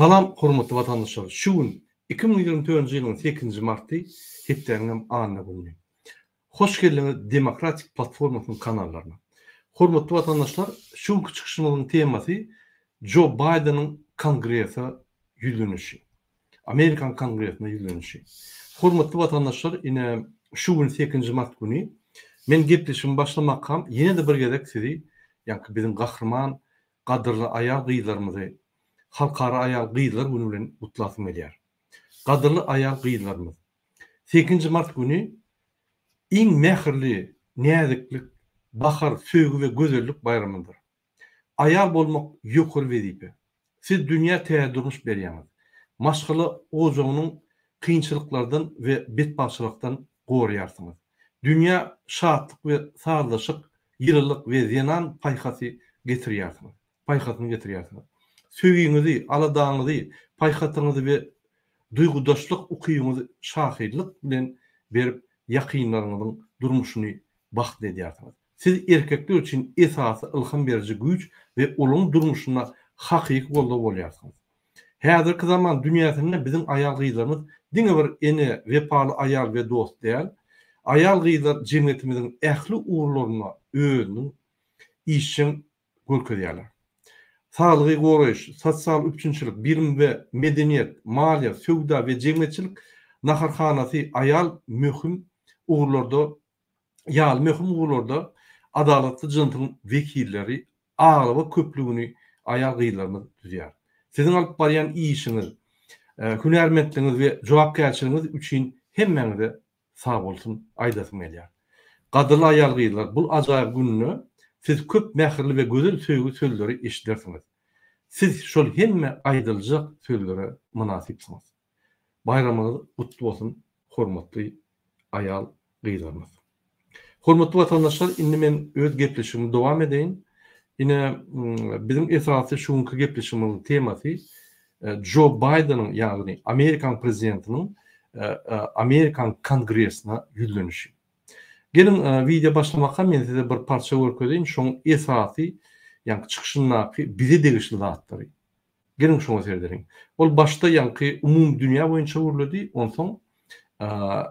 Salam hormatly vatandaşlar. Şu gün 2024 ýylyň 8 marty hepdeniň anyna günü. Hoş geldiňiz Demokratik Platformasynyň kanallaryna. Hormatly vatandaşlar, şu günkü çykyşymyzyň temasy Joe Biden'ın Kongresa ýüzlenişi. Amerikan Kongresine ýüzlenişi. Hormatly vatandaşlar, ine şu gün 8 mart günü men gepleşimi başlamakam ýene de bir gezek sizi, ýa-ni bizim gahrman, gadyrly aýal gyýlarymyzy halkara aýal gyýlar günü bilen gutlasym edýär. Gadyrly aýal gyýlarymyz 8 mart günü iň mähirli, näziklik, bahar, söýgü we gözellik bayramydyr. Aýal bolmak ýokur wezipe. Siz dünýä täýdürmüş berýäňiz. Maşgaly ojagynyň kynçylyklardan we betbaşçylykdan goraýarsyňyz. Dünýä şadlyk we sağlaşyk, ýylylyk we zenan paýhasy getirýärsiňiz. Paýhasyny getirýärsiňiz. Söýgüňizi, aladaňyzy, paýhatyňyzy we duýgudaşlyk ukyýyňyzy şahidlik bilen berip ýakynlaryňyzyň durmuşyny baht edýärsiňiz. Siz erkekler üçin esasy ilham berici güç we olaň durmuşyna hakyky golda bolýarsyňyz. Häzirki zaman dünýäsinde bizim aýal gyýlarymyz diňe bir ene wepaly aýal we dost däl. Aýal gyýlar jemgyýetimiziň ähli uğurlaryna özüniň işin görkezýärler. Sağlygy goraýyş, sosial üçinçilik, bilim we medeniýet, maliýa, söwda we jemgyýetçilik naharhanasy aýal möhüm uğurlarda, adalatly jyntyň wekilleri aglyby köplügini aýal gyýlarymyz düzýär. Siziň alyp barýan işiňiz, hünärmentligiňiz we jogapkärçiligiňiz üçin hemmeňize sag bolsun, aýdasym gelýär. Gadyrly aýal gyýlar, bul ajaýyp gününi siz köp mähirli we gözel söýgü sözleri eşidersiňiz. Siz şol hemme aýdyljak sözlere munasipsiňiz. Bayramyňyz gutly bolsun, hormatly aýal gyýlarymyz. Hormatly vatandaşlar, indi men öz gepleşigimi dowam edeýin. Ine bizim esasy şu günkü gepleşigimiň temasy Joe Biden'ın, ýagny Amerikan prezidentiniň Amerikan Kongresine ýüzlenişi. Gelin video başlamakka men size bir parça görkezeyim. Şoň esasy, ýa-ni çykyşyndaky bize degişli zatlary. Gelin şoňa serdiriň. Ol başda ýa-ni umum dünýä boýunça görüldi, onsoň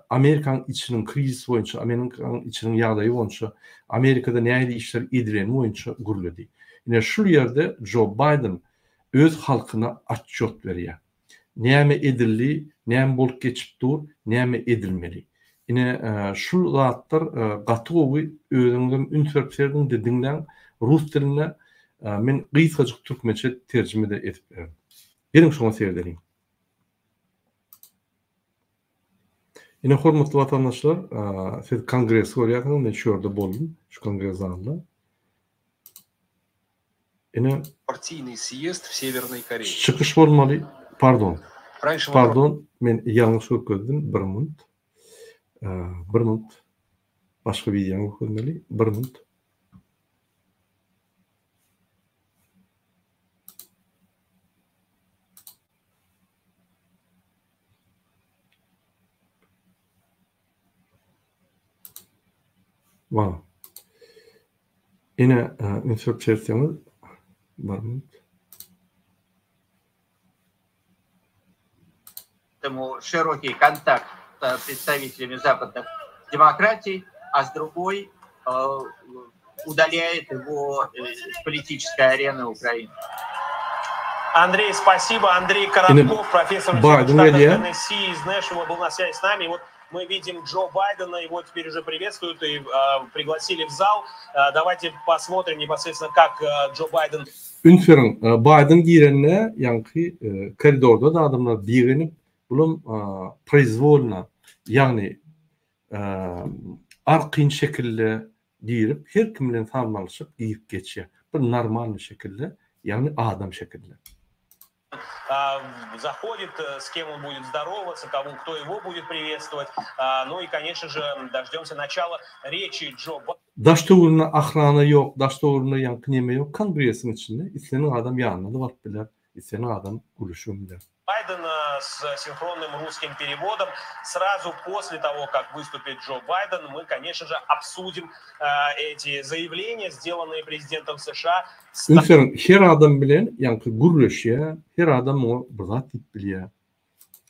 Amerikan içiniň krizisi boýunça, Amerikan içiniň ýagdaýy boýunça, Amerikada näme işler edilen boýunça görüldi. Ine şu ýerde Joe Biden öz halkyna atçot berýär. Näme edildi, näme bolup geçipdir, näme edilmeli. Ine şu zatlar gatywy özüňden ünsürpserdiň dediňden rus diline men gysgaçyk türkmençe terjime de edip berdim. Gelin şoňa serdiriň. Ine hormatly vatandaşlar, siz kongres görýärsiňiz, men şu ýerde boldum, şu kongres zalynda. Ine партийный съезд в Северной Корее. Çykyş bolmaly, pardon, men ýalňyş görkezdim, 1 minut. 1 minut. Başka videoňy görmeli, 1 minut. Wow. Ine insert etseniz 1 minut. Этому широкий контакт с представителями западных демократий, а с другой удаляет его с политической арены Украины. Андрей, спасибо. Андрей Коротков, профессор университета Теннесси из Нэшвилла, был на связи с нами. Вот мы видим Джо Байдена, его теперь уже приветствуют и пригласили в зал. Давайте посмотрим непосредственно, как Джо Байден... Ünferin, Biden girenine, ýa-ni koridorda da adamlar diýenip, bulun произвольно, ýagny arqyn şekilde diýip, her kim bilen salmalyşyp giýip geçýär. Bir normal şekilde, ýagny adam şekilde. Заходит, с кем он будет здороваться, кто его будет приветствовать. Ну и, конечно же, дождемся начала речи Джо Байдена. Daşdöwrüne ahrana ýok, daşdöwrüne ýa-ni näme ýok, kongresiň içinde islenin adam ýanyna da barp biler, Sen adam gülüşümde. Байдена с синхронным русским переводом. Сразу после того, как выступит Джо Байден, мы, конечно же, обсудим эти заявления, сделанные президентом США. Ünferin her adam bilen yankı gürleşe, her adam o bırak bilye.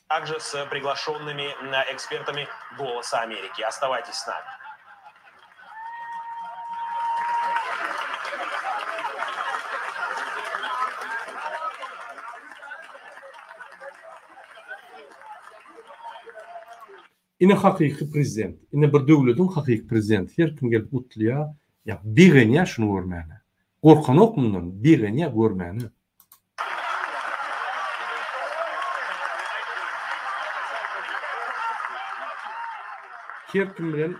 Также с приглашенными экспертами «Голоса Америки». Оставайтесь с нами. Ine hakiki prezident, ine bir döwletiň hakiki prezidenti her kim gelip mutluya, ya birine şunu görmäni. Gorkan okmundan birine görmäni. Her kim bilen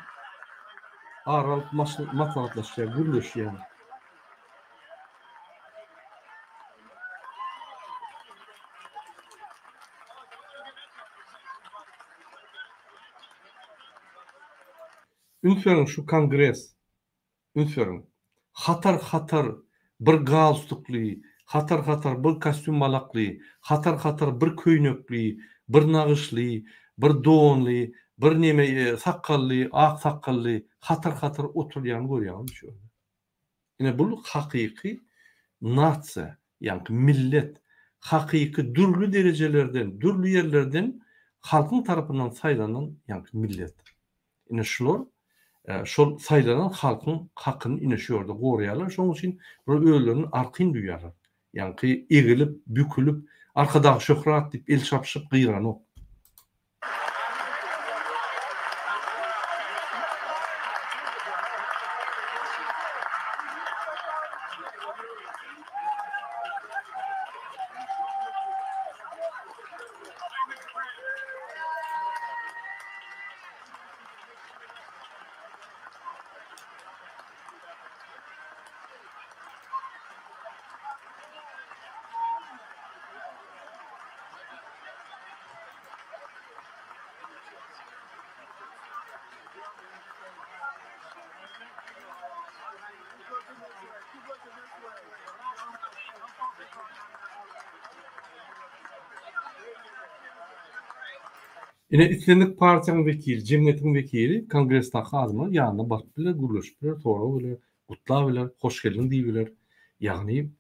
aralyp maslahatlaşýar, gürleşýär. Ünferin şu kongres, ünferin hatar bir galstukly, hatar bir kostüm balakly, hatar bir köýnekli, bir nagyşly, bir donly, bir neme sakally, ak sakally, hatar oturýan görýärmi şu. Ine bu hakiki natsiýa, ýani millet hakiki dürlü derejelerden, dürlü yerlerden halkyň tarapyndan saýlanan ýani millet. Ine şular şol saýlanan halkyň hakyny ine şu ýerde gorýarlar. Şoň üçin öýlerini arkyn duýarlar. Ýani egilip, bükülip, arkadaky şöhrat diýip el çapşyp gyýran ok. Ine İslendik partiýanyň wekili, jemgyýetiň wekili kongresdäki adamlar ýanyna baryp biler, gürleşip biler, toga biler, gutlap biler, hoş geldin diýip biler. Ýani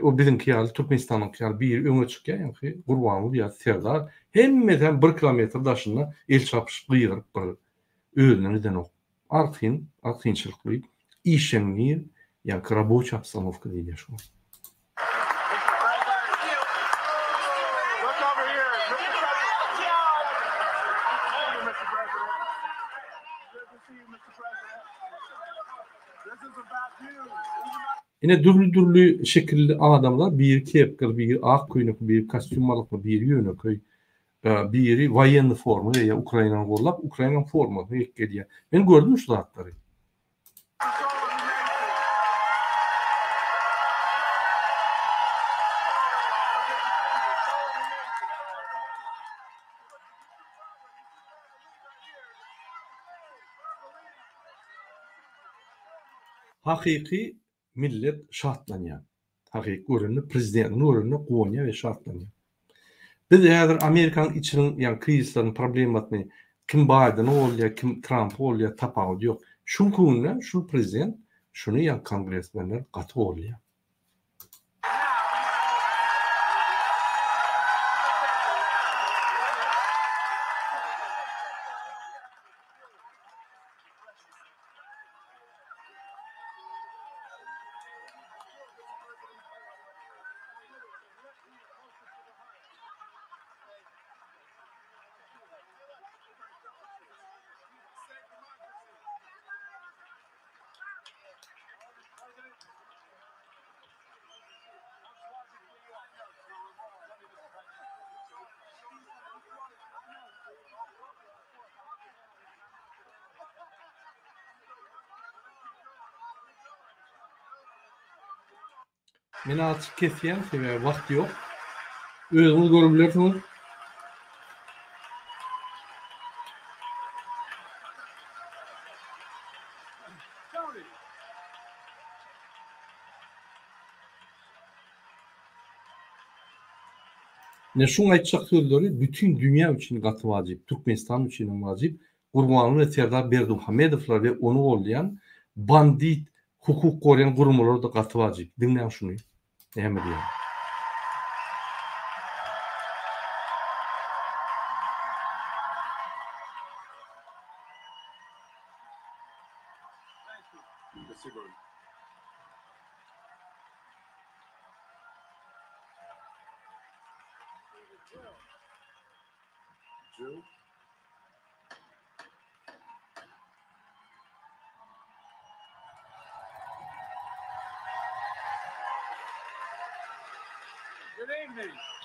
o biziňki ýaly Türkmenistanyň ýaly bir öňe çykýar, ýani Gurbanow ýa Serdar hemmeden 1 kilometr daşyna el çapyşyp gyýryp bir özüne neden ok. Arkynçylykly, işenýär, ýani rabocha obstanovka diýilýär şu. Ine dürlü şekilli adamlar bir kepkir, bir ak köýnek, bir kostüm balykly, bir ýöneköý, biri wayenny forma ýa Ukrainany gorlap, Ukrainanyň formasyny ekledýär. Men gördüm şu zatlary. Hakiki millet şatlanýar. Hakiki görünýär, prezidentiň görünýär, goňýar we şatlanýar. Biz häzir Amerikanyň içiniň, ýani krizislaryň problematny kim Biden bolýar, kim Trump bolýar tapawut ýok. Şu günle şu prezident, şunu ýa kongresmenler gaty bolýar. Meni açık kesýän sebäbi wagt ýok. Özüňiz görüp bilersiňiz. Ne şun aytjak sözleri bütün dünya için gatı wajyp, Türkmenistan için wajyp. Gurbanly Serdar Berdimuhamedowlar ve onu gollayan bandit hukuk gorayan gurumlar da gatı wajyp. Dinleň şunu. Näme diýär?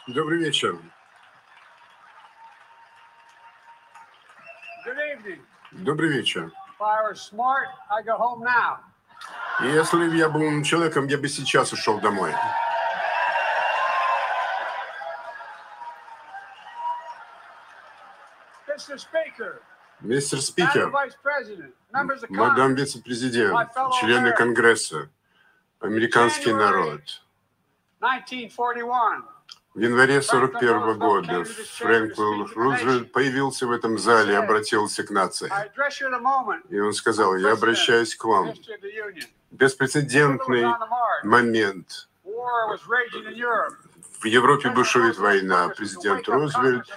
Добрый вечер. Добрый вечер. Если бы я был умным человеком, я бы сейчас ушел домой. Мистер Спикер, мадам вице-президент, члены Конгресса, американский народ. В январе 1941 года Фрэнклин Рузвельт появился в этом зале и обратился к нации. И он сказал: я обращаюсь к вам. Беспрецедентный момент. В Европе бушует война. Президент Рузвельт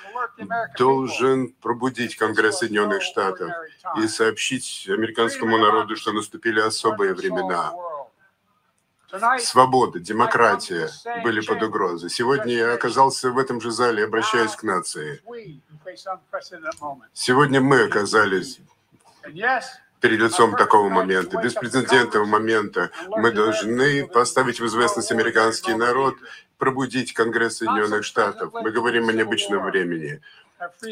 должен пробудить Конгресс Соединенных Штатов и сообщить американскому народу, что наступили особые времена. Свобода, демократия были под угрозой. Сегодня я оказался в этом же зале и обращаюсь к нации. Сегодня мы оказались перед лицом такого момента, беспрецедентного момента. Мы должны поставить в известность американский народ, пробудить Конгресс Соединенных Штатов. Мы говорим о необычном времени.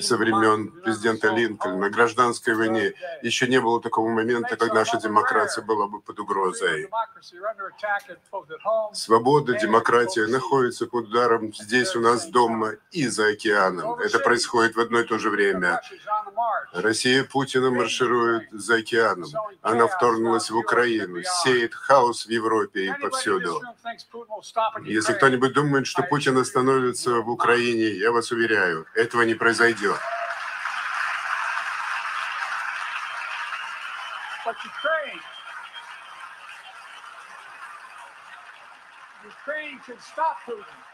Со времен президента Линкольна на гражданской войне еще не было такого момента, когда наша демократия была бы под угрозой. Свобода, демократия находятся под ударом здесь у нас дома и за океаном. Это происходит в одно и то же время. Россия Путина марширует за океаном. Она вторгнулась в Украину, сеет хаос в Европе и повсюду. Если кто-нибудь думает, что Путин остановится в Украине, я вас уверяю, этого не произойдет.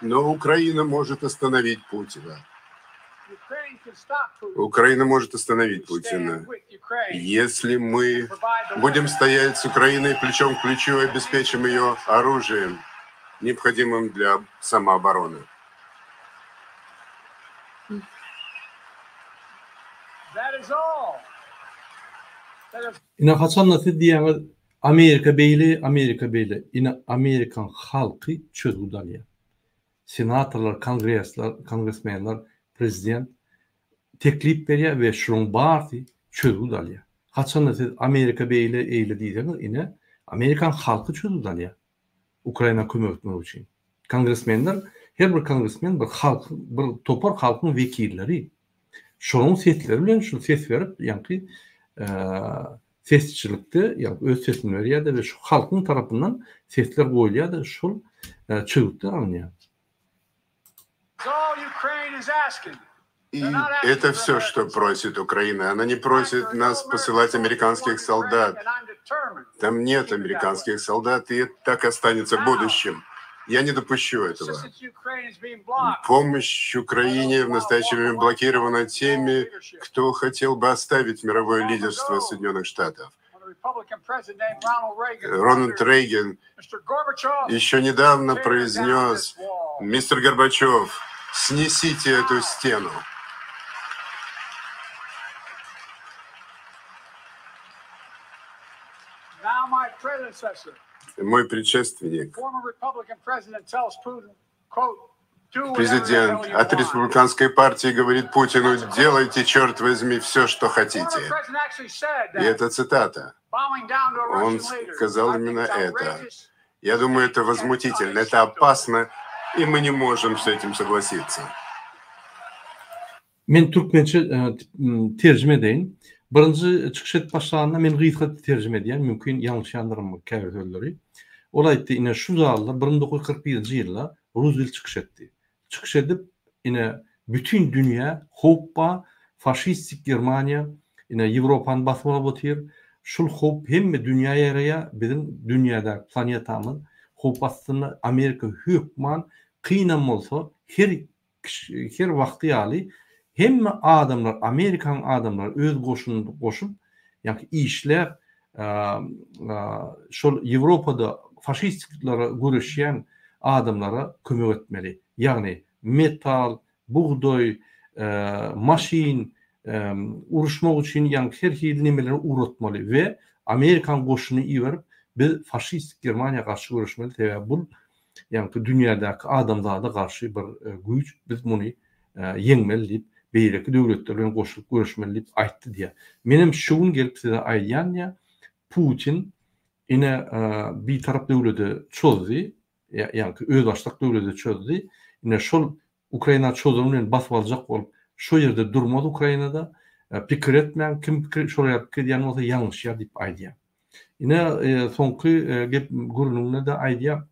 Но Украина может остановить Путина. Украина может остановить Путина, если мы будем стоять с Украиной плечом к плечу и обеспечим ее оружием, необходимым для самообороны. Ina haçanlatı diýäňiz Amerika beýle, ina Amerikan halky çözgüdalýar. Senatorlar, kongresmenler, prezident teklip berýär we şonuň barty çözgüdalýar. Haçanlatı Amerika beýle eýle diýýäňiz, ina Amerikan halky çözgüdalýar. Ukraina kömekdigi üçin. Kongresmenler, her bir kongresmen bir topar halkyň wekilleri. Şonuň sesleri bilen şu ses berip, ýani sesçilikde, ýani öz sesini berýär we şu halkyň tarapyndan sesler goýulýar, şol çözgütler alınýar. И это все, что просит Украина. Она не просит нас посылать американских солдат. Там нет американских солдат, и это так останется в будущем. Я не допущу этого. Помощь Украине в настоящее время блокирована теми, кто хотел бы оставить мировое лидерство Соединенных Штатов. Рональд Рейган еще недавно произнес: «Мистер Горбачев, снесите эту стену». Мой предшественник, президент от республиканской партии, говорит Путину: «Делайте, черт возьми, все, что хотите». И это цитата. Он сказал именно это. Я думаю, это возмутительно, это опасно, и мы не можем с этим согласиться. Men türkmençe terjime edeýin. Birinji çykyş et başlaganda men gysga terjime edýän, mümkin ýalňyş ýandyrmy käbirleri. Ol aýtdy, ine şu zalda 1941-nji ýylda Roosevelt çykyş etdi. Çykyş edip yine bütün dünya hoppa faşistik Germanya yine Avrupa'nın basmına batıyor. Şul hop hem dünyaya yaraya bizim dünyada planetamın hopasını Amerika hükman kıynam olsa her vakti yali hem adamlar Amerikan adamlar öz koşup yani işler şol Avrupa'da faşistliklere görüşen adamlara kömek etmeli. Yani metal, buğday, maşin, uruşmak için yani her şeyi nemeleri uğratmalı ve Amerikan koşunu iyi verip bir faşist Germanya karşı görüşmeli. Tabi bu yani dünyadaki adamlara karşı bir güç biz bunu yengmeli deyip beyreki devletlerle koşup görüşmeli deyip ayttı diye. Benim şuun gelip size ayyan ya Putin yine bir taraf devleti çözdü yani öz başlık devleti çözdü. Yine şol Ukrayna çözümünün basıp alacak olup şu yerde durmadı Ukrayna'da fikir etmeyen kim şuraya fikir diyen olsa yanlış ya deyip aydiya. Yine sonki görünümüne de aydiya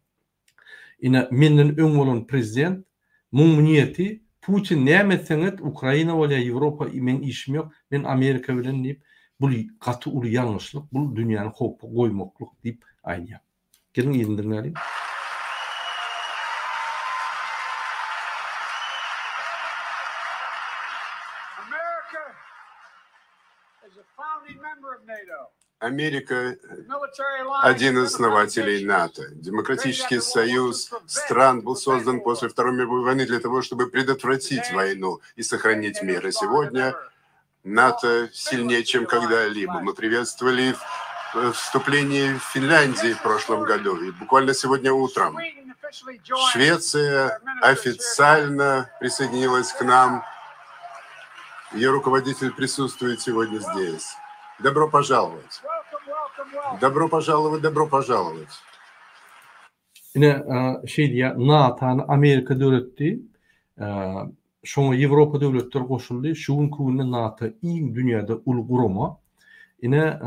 yine menden ön olan prezident mun niyeti Putin ne emetseniz Ukrayna veya Avrupa men işim yok ben Amerika bilen deyip bu katı ulu yanlışlık bu dünyanın hopu koymakluk deyip aydiya. Gelin yedindirmeyelim. Америка – один из основателей НАТО. Демократический союз стран был создан после Второй мировой войны для того, чтобы предотвратить войну и сохранить мир. И сегодня НАТО сильнее, чем когда-либо. Мы приветствовали вступление Финляндии в прошлом году. И буквально сегодня утром Швеция официально присоединилась к нам. Ее руководитель присутствует сегодня здесь. Добро пожаловать. Добро пожаловать, добро пожаловать. Yine şey diye NATO'nun Amerika devleti şoňa Avrupa devletleri koşuldy. Şuň kunde NATO iň dünyada ul gurama. Yine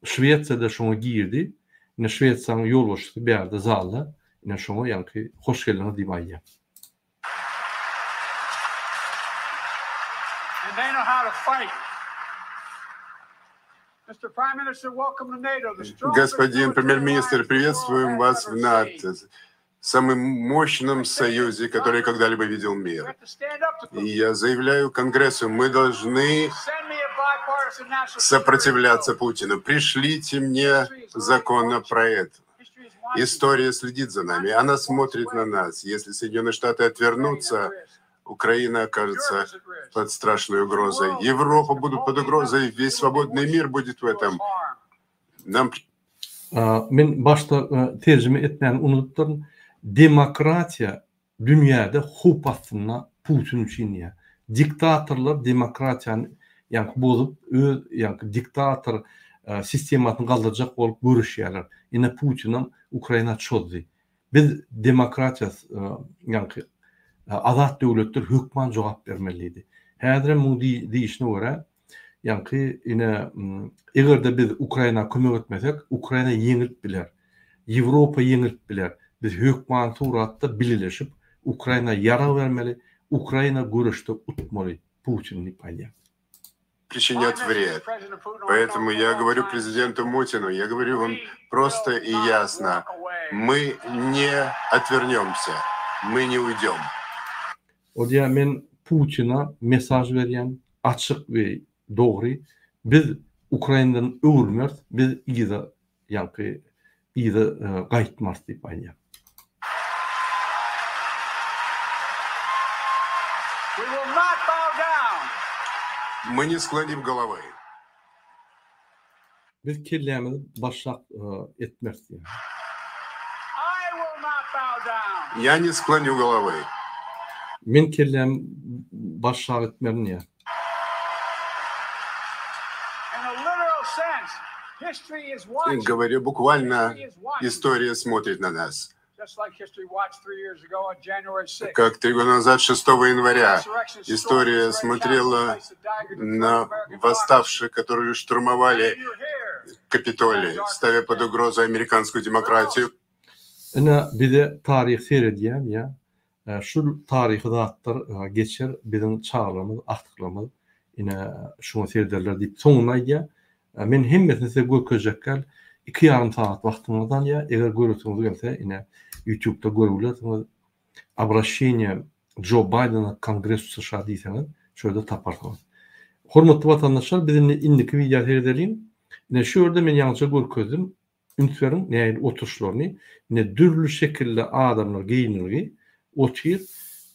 Şwetsiýa da şoňa girdi. Yine Şwetsiýanyň ýolbaşçysy berde zalda. Yine şoňa ýanky hoş geldiňiz diýip aýdýar. And they know how to fight. Господин премьер-министр, приветствуем вас в НАТО, самом мощном союзе, который когда-либо видел мир. И я заявляю Конгрессу, мы должны сопротивляться Путину. Пришлите мне законопроект. История следит за нами, она смотрит на нас. Если Соединенные Штаты отвернутся, Украина окажется под страшной угрозой. Европа будет под угрозой, весь свободный мир будет в этом. Нам... Men başta tercüme etmeyen unuttum. Demokratiya dünyada hop aslında Putin için ya. Diktatörler demokratiyanı yani bozup yani diktatör sistematını kaldıracak olup görüşüyorlar. Yine Putin'in Ukrayna çözdü. Biz demokratiya yani azat devletler hükman cevap vermeliydi. Häzir bu diýişine göre yani yine eğer biz Ukrayna kömek etmesek Ukrayna yeňilip biler. Avrupa yeňilip biler. Biz hükman suratda birleşip Ukrayna yara vermeli. Ukrayna görüşde utmalı Putin'ni paylaşıyor. Причинят вред. Поэтому я говорю президенту Путину, я говорю вам просто и ясно, мы не отвернемся, мы не уйдем. O diye men Putin'a mesaj berýän açyk we dogry biz Ukrainadan öwülmez, biz ýa-da ýa-da gaýtmaz diýip aýdýar. Мы не склоним головы. Biz kellämizi başlak etmez diýär. Я не склоню головы. Men kellem başlak etmem diýär. Говорю буквально, история смотрит на нас. Как 3 года назад, 6 января, история смотрела на восставших, которые штурмовали Капитолий, ставя под угрозу американскую демократию. Ina bize tarih seyrediyen ya şu tarihi zatlar geçer bizim çağlarımız, aktıklarımız yine şunu seyrederler deyip sonuna ya men hemmesini size görkezekkel 2,5 saat vaktimizden ya eğer görürsünüz gelse yine YouTube'da görülersiniz обращение Joe Biden'a Kongresu США deyseniz şöyle taparsınız. Hormatly vatandaşlar bizimle indiki video seyredelim. Ne şurada men yanlışa görkezdim. Ünsverin ne oturuşlarını ne türlü şekilde adamlar giyinirgi otur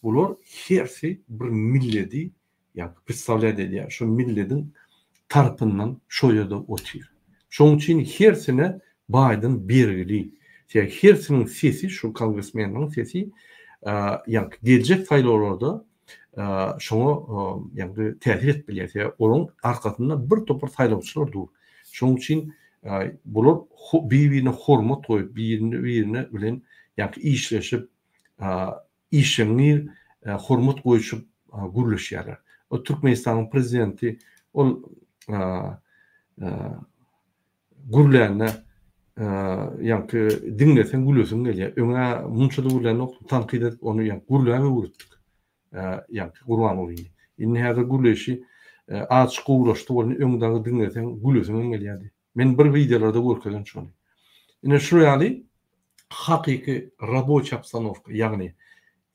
bular hersi bir milleti yani представляет ediyor. Şu milletin tarafından şöyle otur. Şunun için hersine Biden birgili. Yani hersinin sesi şu kongresmenin sesi yani gelecek sayılarda şunu yani tehir etmeliyor. Yani onun arkasında bir topar sayılamçılar dur. Şunun için bular birbirine hormat koyup birbirine bilen yani işleşip işini hormat koyuşup gürleşiyorlar. O Türkmenistan'ın prezidenti o gürleyenle yani dinlesen gülüyorsun geliyor. Öne munçalı gürleyen tankid edip onu yani gürleyen vuruttuk. Yani kurban olayım. İnne hada gürleşi açık uğraştı onu öngdağı dinlesen gülüyorsun geliyor. Men bir videolarda görkezdim şunu. Yine şuraya hakiki рабочий обстановка, yani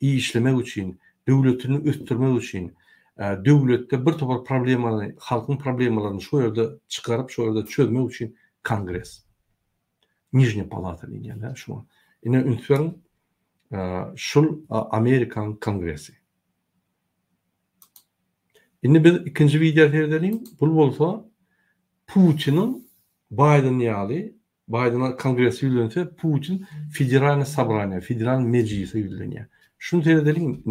iyi işlemek için, devletini üstürmek için, devlette bir topar problemlerini, halkın problemlerini şu yerde çıkarıp şu yerde çözmek için Kongres. Nijni Palata yani şu. Yine ünsverin şul Amerikan Kongresi. Yine bir ikinci video seyredelim. Bu olsa Putin'in Biden'a kongresi yürüyünce Putin federal sabrane, federal meclisi yürüyünce. Şunu seyredelim,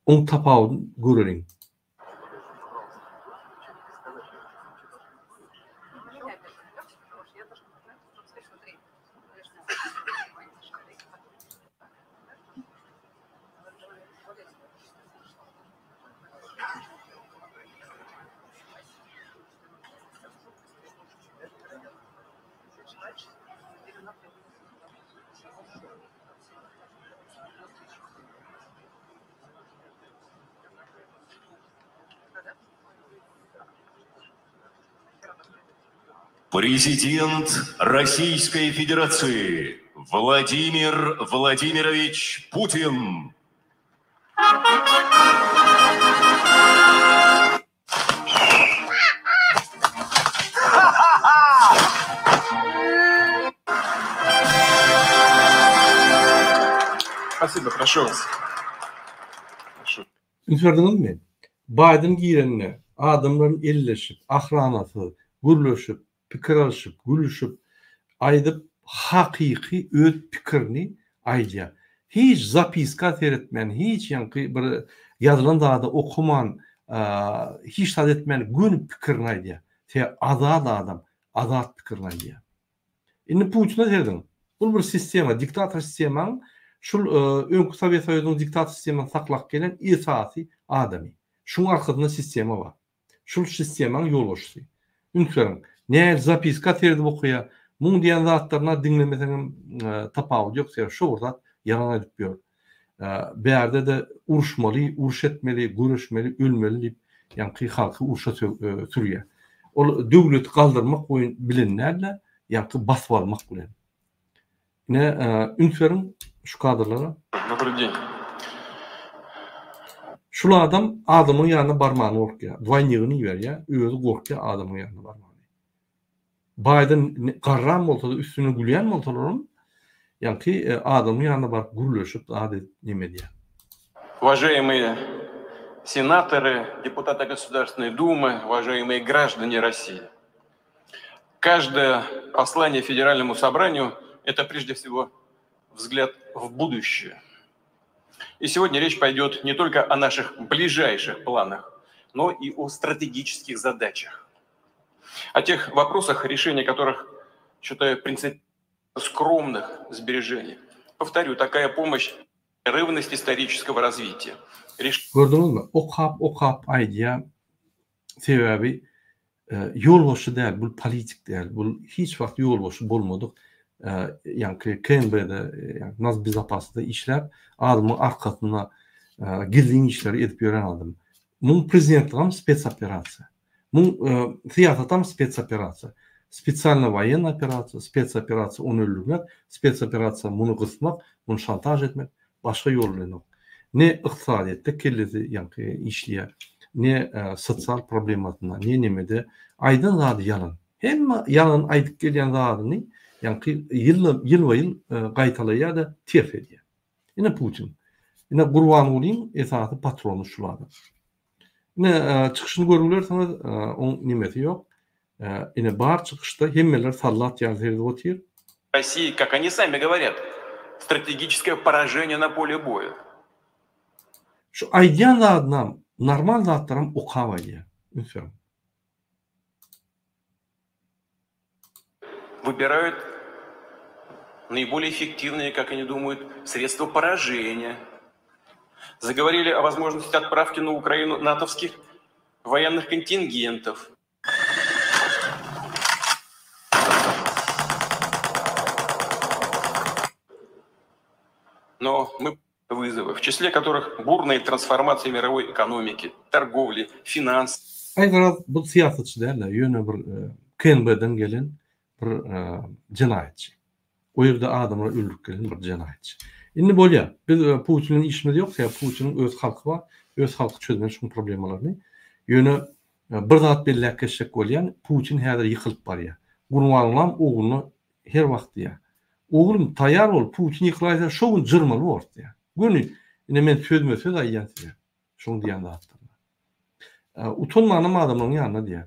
on tapağı görelim. Президент Российской Федерации Владимир Владимирович Путин. Спасибо, прошу вас. Прошу. Ünsverdiniz mi? Biden girenine adamların elleşip, ahranası, gürleşip, pikir alışıp, gülüşüp, aydıp hakiki öz pikirini ayca. Hiç zapiska seyretmen, hiç yankı bir yazılan dağda okuman, hiç tad etmen gün pikirini ayca. Azad adam, azad pikirini ayca. Şimdi Putin'e seyredin. Bu bir sistema, diktatör sistemanın şul önkü Sovyet Soyuzu'nun diktatör sistemini saklak gelen esası adamı. Şunun arkasında sistema var. Şul sistemanın yolbaşısı. Ünsverin. Ne zapiska terdi okuya, mun diyen zatlarına dinlemesinin tapağı yok. Şu orada yalan edip diyor. Bir yerde de uruşmalı, uruş etmeli, görüşmeli, ölmeli, yani halkı uruşa sürüyor. O devleti kaldırmak oyun bilinlerle, yani basıp almak bilen. Yine ünsverin şu kadrlara. Şu adamın yanına barmağını korkuyor. Dvanyığını ver ya, özü korkuyor adamın yanına barmağını. Biden qarran olsa üstüne güleyen mi olsalar yani ki adamın yanına barıp gürleşip adet neme diye. Уважаемые сенаторы, депутаты Государственной Думы, уважаемые граждане России. Каждое послание Федеральному собранию – это прежде всего взгляд в будущее. И сегодня речь пойдет не только о наших ближайших планах, но и о стратегических задачах. О тех вопросах, решения которых, считаю, принципиально скромных сбережений. Повторю, такая помощь – рывность исторического развития. Gördünüz mü? Okap aydiya sebebi yolbaşı değil, bu politik değil, bu hiç vakit yolbaşı bulmadık. yani KNB'de yani Naz Bizapası'da işler adamın arkasına girdiğin işleri edip gören adam. Bunun prezidentliğim spetsoperatsiya. Bunun siyasetim spetsoperatsiya. Spesialna военная operatsiya, spetsoperatsiya onu öldürmek, spetsoperatsiya bunu kısmak, bunu şantaj etmek, başka yolları yok. Ne iktisadiyette kellesi yani işliyer, ne sosyal problematına, ne nemede aydın zadı yalan. Hem yalan aydık gelen zadını yani yıl ve yıl qaytalaya da terf ediyor. Yine Putin. Yine Gurbanov'un esası patronu şulardı. Yine çıkışını görürler sana onun nimeti yok. Yine bar çıkışta hemmeler sallat yazırdı otur. России, как они сами говорят, стратегическое поражение на поле боя. Şu aydiyan zadına normal zatlarım okavaya. Lütfen. Выбирают наиболее эффективные, как они думают, средства поражения. Заговорили о возможности отправки на Украину натовских военных контингентов. Но мы вызовы, в числе которых бурные трансформации мировой экономики, торговли, финансов. Ayrıca bu siyasetçi derler, yönü bir KNB'den gelen bir cinayetçi. O yerde adamlar öldürüp gelen bir cinayetçi. Şimdi böyle, biz Putin'in işimiz yoksa, Putin'in öz halkı var, öz halkı çözmeyen şu problemlerini. Yönü bir zat belli keşek olayan, Putin her yıkılıp var ya. Gurbanlam oğlunu her vakti ya. Oğlum tayar ol, Putin yıkılaysa şoğun cırmalı orta ya. Günü, yine men söz ayyan size. Şoğun diyen de hatta. Utanmanım adamın yanına diye.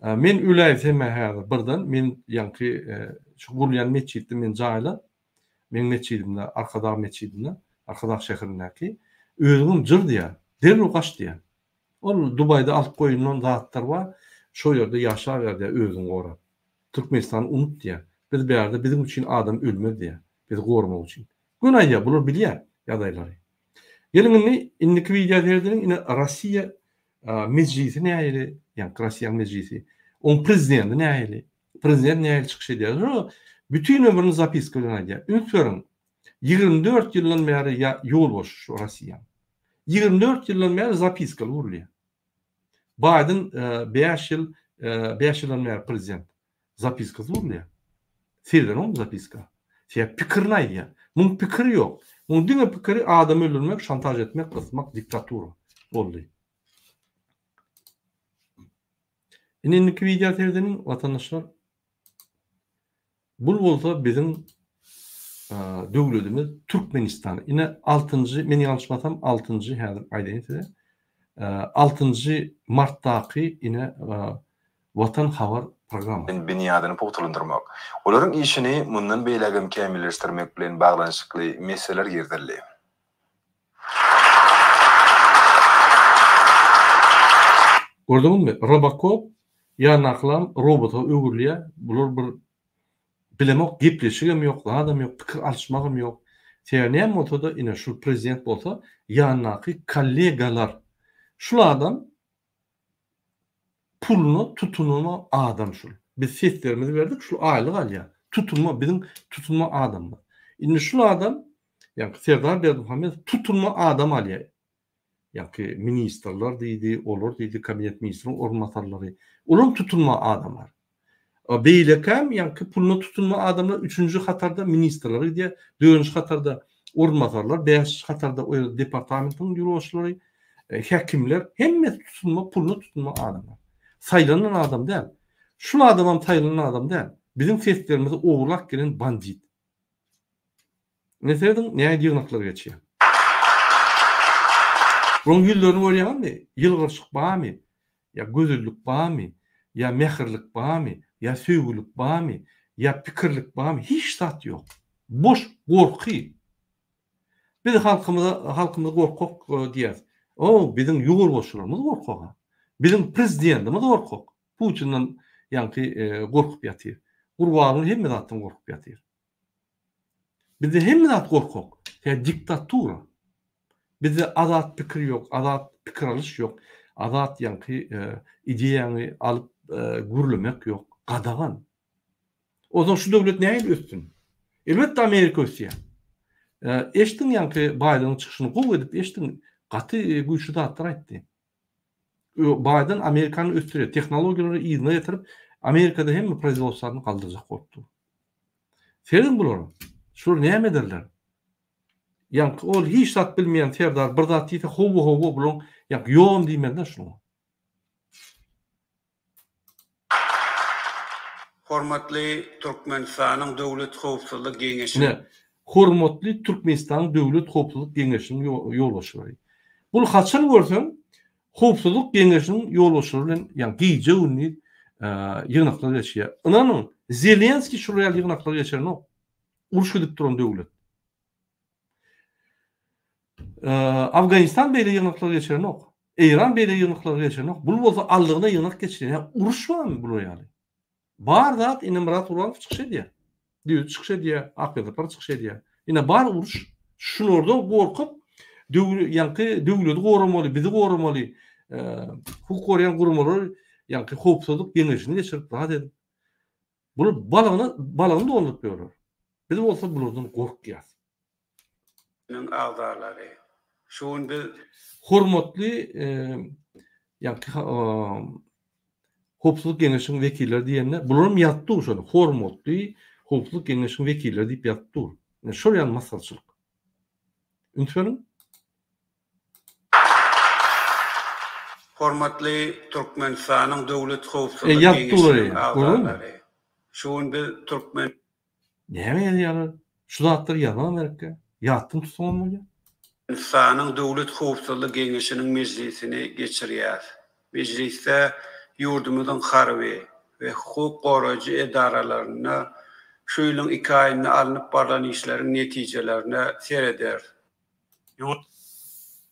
Men ülayse her birden, men yankı şu gurlayan meçhiddi men cayla. Men meçhidimde, arkadaş meçhidimde, arkadaş şehrindeki özüm cır diye, derli kaç diye. Onun Dubai'de alt koyunun zatlar var. Şu yerde yaşar verdi özün orada. Türkmenistan'ı unut diye. Biz bir yerde bizim için adam ölmez diye. Biz korumak için. Günah ya bulur biliyor yadayları. Gelin indiki videolarının yine Rusya meclisi ne aylı? Yani Rusya meclisi. On prezidenti ne aylı? Prezident ne aylı çıkış ediyor? Bütün ömrünü zapiskölüne diye. Ünförün 24 yıldan beri yol boş Rusya. 24 yıldan beri zapiskal vuruluyor. Biden 5 yıldan beri prezident. Zapiskası vuruluyor. Seyirden o mu zapiska? Pikir ne ya? Bunun pikiri yok. Bunun dünya pikiri adamı öldürmek, şantaj etmek, kısmak, diktaturu oluyor. İndiki video terdenin vatandaşlar bu olsa bizim devletimiz Türkmenistan. Yine 6. men yanlışmasam 6. ayda 6. Mart'taki yine Vatan Haber programı. Binyadyny pogtulundurmak. Olaryň işini mundan beýlegem kämilleşdirmek bilen baglanşykly meseleler girdirli. Gördüňizmi? Robocop ýanaklam robota öwürliýär. Bular bir bilemek gepleşigem ýok, adam ýok, pikir alşmagym ýok. Täne motoda ine şu prezident bolsa ýanaky kollegalar. Şulardan pulunu tutunma adam şul. Biz seslerimizi verdik şu aylık alya. Tutunma bizim tutunma adamı. Indi şu adam yani Serdar Berdimuhammed tutunma adam alya. Yani ministerler deydi, olur deydi, kabinet ministrinin ormantarları. Onun tutunma adamlar. Beylekam yani pulunu tutunma adamlar 3. katarda ministerleri diye 4. katarda ormantarlar, 5. katarda o departamentin yürüyüşleri, hakimler hem tutunma pulunu tutunma adamlar. Saylanan adam değil. Şu adamım saylanan adam değil. Bizim seslerimizi oğurlak gelen bandit. Ne söyledin? Neye yığınakları geçiyor? Bunun yıllarını öğrenemem mi? Yılgırçık bağ mı? Ya gözüllük bağ mı? Ya mehirlik bağ mı? Ya söygülük bağ mı? Ya pikirlik bağ mı? Hiç tat yok. Boş korku. Biz halkımıza korkuk diyez. O bizim yugur boşlarımız korkuk. Bizim prezidentimiz korkuk. Putin'den yani korkup yatıyor. Gurbanın hem de attan korkup yatıyor. Bizde hem de at korkuk. Yani diktatura. Bizde azat fikir yok, azat fikir alış yok. Azat yani ideyanı alıp gürlemek yok. Qadağan. O zaman şu devlet näme östün? Elbette Amerika ösýär. Eşdin ýa-ni Biden'ın çıkışını gowy edip eşdin gaty güýçli zatlar aýtdy. Biden Amerikanyň östürýär, tehnologiýalary ýygyna getirip Amerikada hemme производствоны kaldyrjak bolupdy. Serin bular. Şur näme derler? Ýa-ni ol hiç zat bilmeýän Serdar bir zat diýse howa bilen ýa ýoğum diýmenden şunu. Hormatly Türkmenistanyň Döwlet Howpsuzlyk Geňeşi. Hormatly Türkmenistan Döwlet Howpsuzlyk Geňeşiniň ýolbaşçylary. Bul haçan görsen Howpsuzlyk Geňeşiniň ýolbaşçylary bilen ýa giýje ünni ýygnaklar geçýär. Inanyň Zelenski şu real ýygnaklar geçer no. Uruş edip duran döwlet. Afganistan beýle ýygnaklar geçer no. Iran beýle ýygnaklar geçer no. Bul bolsa aldygyna ýygnak geçirýär. Uruş barmy bu ýaly? Bar zat ine Murat Ural çıkış edýär. Diýip çıkış edýär, akydapar çıkış edýär. Ine bar uruş şunordan gorkup döwleti goramaly, bizi goramaly, hukuk gorayan gurumlar ýa-ni howpsuzlyk geňeşini geçirip bar edip. Bunu balagyny doldurup berýär. Biz bolsa bulardan gorkýar. Ning agdarlary. Şuň biz Hormatly ýa-ni Howpsuzlyk Geňeşiniň wekilleri diýenler, bularym ýatdy şonu. Hormatly Howpsuzlyk Geňeşiniň wekilleri diýip ýatdy. Şol ýaly masalçylyk. Üntüňiň hormatly Türkmenistanyň Döwlet Howpsuzlyk Geňeşiniň agdarlary. Şuň biz Türkmen näme ýaly? Şu zatlar ýalan Amerika. Ýatdym tutulmaly. Türkmenistanyň Döwlet Howpsuzlyk Geňeşiniň meclisini geçirýär. Meclisde yurdumuzun harbi ve hukuk koruyucu edaralaryna şu ýylyň 2 aýyna alınıp baran işleriň netijelerini seyreder.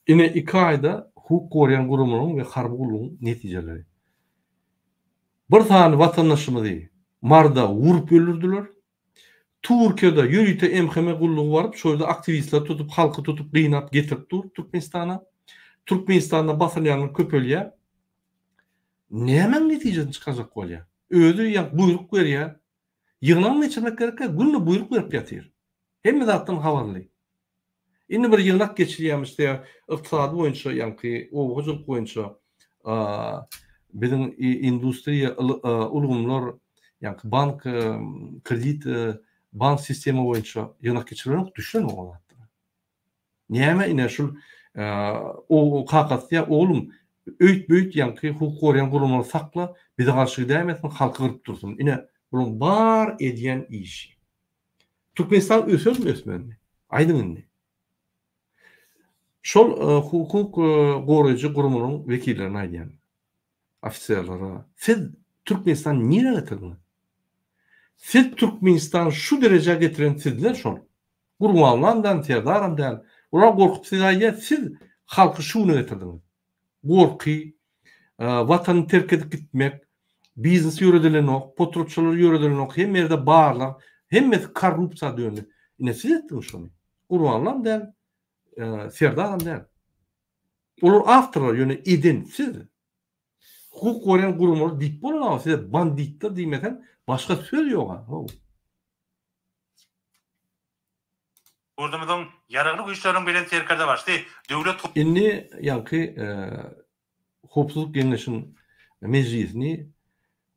Ine 2 aýda hukuk koruyan gurumlaryň ve harbi guluň netijeleri. Bir tane watandaşymyzy marda urup öldürdiler. Türkiýede ýürüýte emheme gullugy baryp, şoýda aktivistler tutup, halky tutup, gynap getirip dur Türkmenistana. Türkmenistanda basylýan köpelýär. Näme netijesini çykajak bolýar? Özü ýa buyruk berýär. Ýygnaň geçirmek gerek, günni buyruk berip ýatyr. Hemme zatdan habarly. Indi bir ýygnak geçirýärmişde ykdysady boýunça ýa-ni owgujuk boýunça biziň industriýa ulgumlar ýa-ni bank kredit bank sistemi boýunça ýygnak geçirýär, düşen olar. Näme ine şol o kakatya oğlum öýt ýa-ni hukuk gorayan gurumlar sakla, bize garşy dämesin, halky gyryp dursun. Ine bunun bar edýän işi. Türkmenistan ösürmi ösmänmi? Aýdyňyndy. Şol hukuk goraýjy gurumlaryň wekillerini aýdýan. Ofisiýerlere, siz Türkmenistan nire getirdiniz? Siz Türkmenistan şu derece getiren sizler şol. Gurumlandan, terdaramdan, ular gorkup siz aýdýar, siz halky şunu getirdiniz. Gorky, watan terk edip gitmek, biznes ýöredileni, potrotçular ýöredileni, hemme ýerde barlar, hemme korrupsiýa döndü. Ine siz etdiňiz şonu. Gurumlandan, terdaramdan. Olar afterlar ýöne edin siz. Hukuk gorayan gurumlar diýip bolan, siz banditler diýmesen başga söz ýok. Ordumuzun yararlı güýçleriň bilen terkerde başdy. Döwlet Inni ýa-ni Howpsuzlyk Geňeşiniň meclisini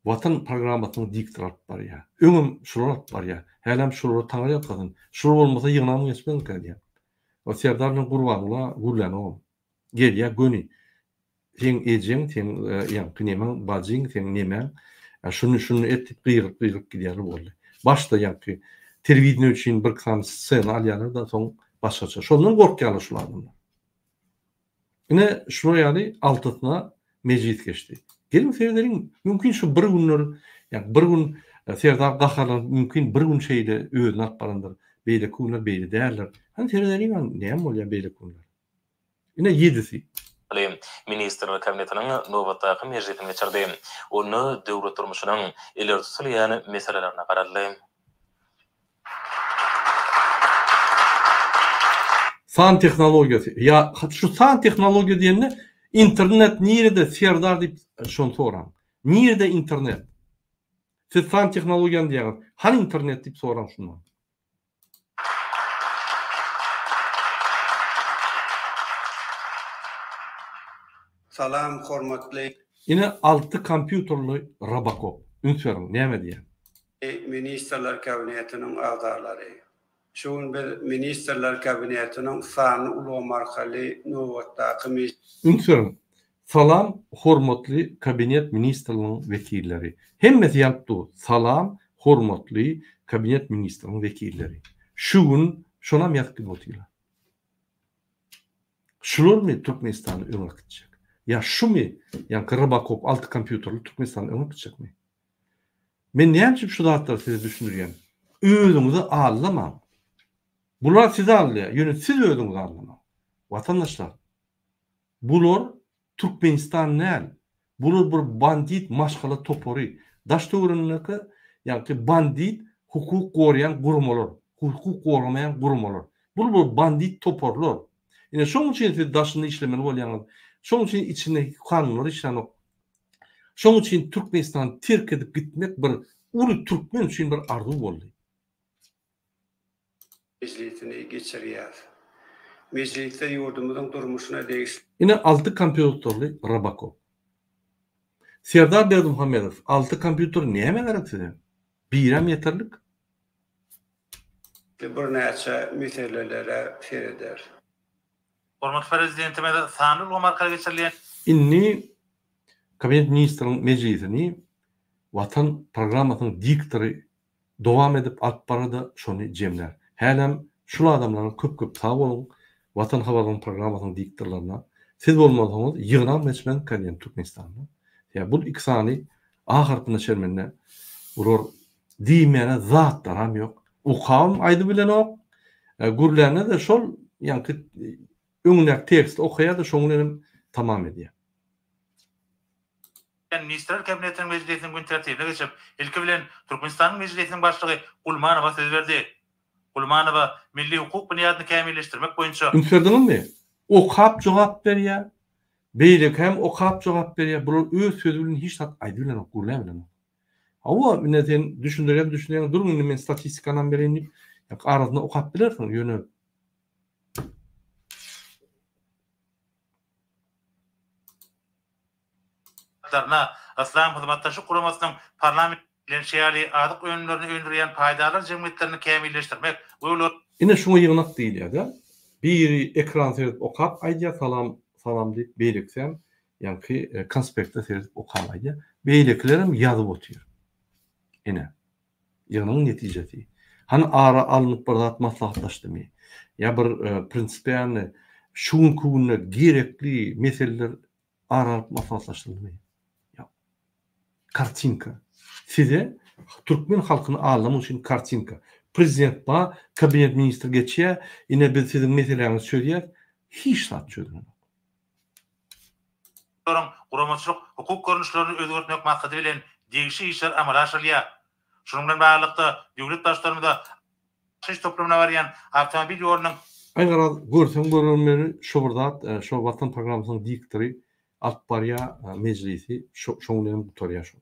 watan programasyny diktor barýar. Öňüm şular barýar. Hälim şular taňa ýakyn. Şular bolmasa ýygnamy geçmez diýär. O serdarlyň gurbanla gurlanyp gelýär göni. Sen ejeň, sen ýa-ni näme bajyň, sen näme? Şunu etip gyryp gidýär boldy. Başda ýa-ni telewizyon üçin bir kan scena alýarlar da soň başgaça. Şondan gorkýarlar şulardan. Ine şunu ýaly altyna meclis geçdi. Gelin seýerleriň mümkin şu bir günler, ýa bir gün serdar gahalar mümkin bir gün şeýle özüne alyp barandyr. Beýle kunlar beýle därler. Hani seýerleriň näme bolýar beýle kunlar? Ine 7-si Ministerlik Kabinetiniň nowatdaky meclisine geçirdi. Onu döwlet durmuşynyň ileri tutulýan meselelerine garady. San tehnologiyası. Ya şu san tehnologiya diýende internet nirede serdar diýip şonu soran. Nirede internet? Siz fan teknologiýany diýäňiz. Han internet diýip soran şunu. Salam, hormatly. Ine 6 kompýuterli Robocop. Ünsörüň, näme diýär? Ministerler kabinetinin agdarlary. Şoň bir ministerler kabinetinin sany uly markaly nowatdaky Ünsörüň. Salam, hormatly kabinet ministerliğinin vekilleri. Hemmesi ýalypdy. Salam, hormatly kabinet ministerliğinin vekilleri. Şu gün şonam ýatyp oturýar. Şular Türkmenistan'ı öňe gitjek? Ya şu mi? Yani Robocop 6 kompýuterli Türkmenistan'ı öňe gitjek mi? Men näçe şu zatları size düşünürýän? Özüňizi anlamaň. Bular sizi anlaýar. Ýöne siz özüňizi anlamaň. Watandaşlar, bular Türkmenistan näl? Bular bir bandit maşgala topory. Daş döwründäki ýa-ni bandit hukuk gorayan gurumlar, hukuk goramayan gurumlar. Bular bandit toporlar. Ine şoň üçin siz daşynda işlemeli bolýaňyz. Şoň üçin içinde kanunlar işlenok. Şoň üçin Türkmenistan terk edip gitmek bir uly türkmen üçin bir arzu boldy. meclisini geçirýär. Meclisde ýurdumyzyň durmuşyna değiş. Ine 6 kompýuterli Robocop. Serdar Berdimuhammedow 6 kompýuter näme gerek size? Birem yeterlik. Bir näçe meselelere fereder. Hormat prezidentime de sany uly markaly geçirilýän. Inni kabinet ministriniň meclisini Watan programmasynyň diktory dowam edip alyp barady, şonu jemler. Hänem şu adamlaryň köp sag bolun. Watan habarynyň programmasynyň diktorlaryna siz bolmasaňyz ýygnan meçmen kabinet Türkmenistanda. Ya bu iki sany ahyrkyna şermende urur diýmene zatlar ham ýok. Okam aýdy bilen ok. Gurlarna da şol ýa-ni öňüne tekst okaýar da şoňu tamam edýär. Ministerler kabinetinin meclisinin gün tertibine geçip ilki bilen Türkmenistan'ın meclisinin başlygy Gulmanova söz berdi. Gulmanova milli hukuk bunyadını kämilleşdirmek boýunça Ünserdinmi? Okap jogap berýär. Beýlik hem okap jogap berýär. Bu öz sözü bilen hiç tat aýdy bilen okurlar bilen. Awa mineten düşünýän durun men statistikadan bereýin. Ýa arasyna okap bilersiň ýöne. Aslan hyzmatdaşy guramasynyň parlament bilen şeýali adyk öňlerini öndürýän paýdalar jemgyýetlerini kämilleşdirmek we ine şoňa ýygnak diýilýär. Bir ekran serip okap aýdýar salam diýip beýleksem, ýa-ni konspektde serip okap aýdýar. Beýleklerim ýazyp oturýar. Ine ýygynyň netijesi. Han ara alınıp bir zat maslahatlaşdymy? Ya bir prinsipiýalny şuň kubuna gerekli meseleler aralyp maslahatlaşdyrdymy? Kartinka. Size Türkmen halkyny anlamak üçin kartinka. Prezident ba kabinet ministri geçýär, ine biz sizin meseleňizi söýýär, hiç zat çözülmez. Guramaçylyk hukuk görnüşlerini özgertmek maksady bilen degişi işler amala aşyrýar. Şunun bilen baglanykda döwlet başlarymyzda şeş toplamına barýan awtomobil ýolunyň Aýgara görseň görünmeli şu birdat, şu Watan programmasynyň diktory alyp barýar meclisi şoňdan gutarýar şu.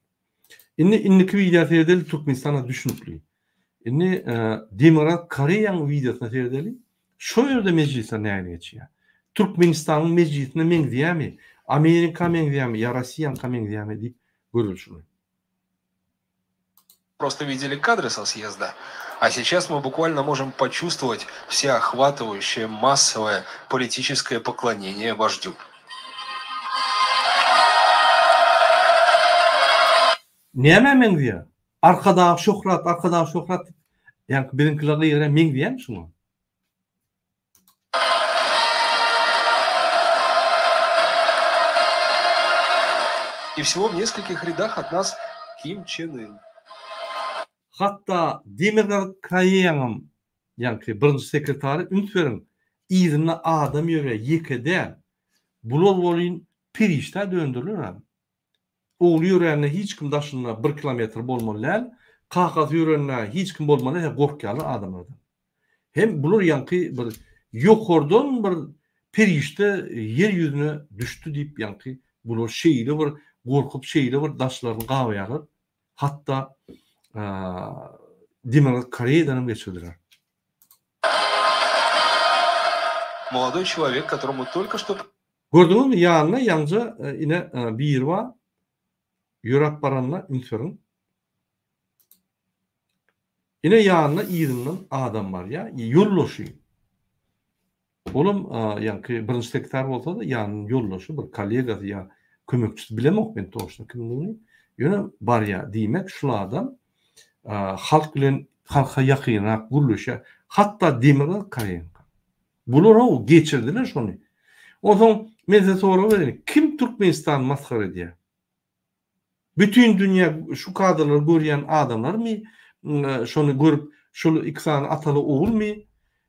Inniki video seyredeli Türkmenistana düşünükli. Inni Demokrat Koreýanyň videosuna seyredeli. Şu ýerde meclisde näme geçýär? Türkmenistanyň meclisine meňdiýärmi? Amerika meňdiýärmi? Ya Rossiýa meňdiýärmi diýip görülşüni. Просто видели кадры со съезда, а сейчас мы буквально можем почувствовать всеохватывающее массовое политическое поклонение вождю. Näme meňdiýär? Arkadaş şöhrat. Yani birinkilerle ýere meňdiýärmi şunu? И всего в нескольких рядах от нас Ким Чен Ын. Hatta Demokrat Koreýanyň ýa-ni birinji sekretary Ünsörüň ýerine adam ýöre ýekede bular bolýan perişta döndürler. Oğlu ýörenine hiç kim daşyna 1 kilometr bolmalylar, Kawkaz ýörenine hiç kim bolmalylar, gorkýarlar adamlardan. Hem bular ýa-ni bir ýokardan bir perişta yer ýüzüne düşdi diýip ýa-ni bular şeýle bir gorkup şeýle bir daşlaryny gawaýarlar. Hatta Demokrat Kore'den geçirdiler. Молодой человек, которому только что... Gördünüz mü? Yanına yalnızca yine bir var. Europe baranla ünferin. Yine yanına İran'dan adam var ya. Yolloşu. Oğlum yani birinci sekreter olsa da yani yolloşu bir kollegası ya kömekçisi bilemok ben toşna kimliğini. Yine var ya demek şu adam halk bilen halka yakınrak gurluşa hatta Demokrat Kore'ye. Bunlar o geçirdiler şunu. O zaman meze soru verin. Kim Türkmenistan maskara ediyor? Bütün dünya şu kadarları gören adamlar mı? Şunu görüp şu ikisini atalı oğul mu?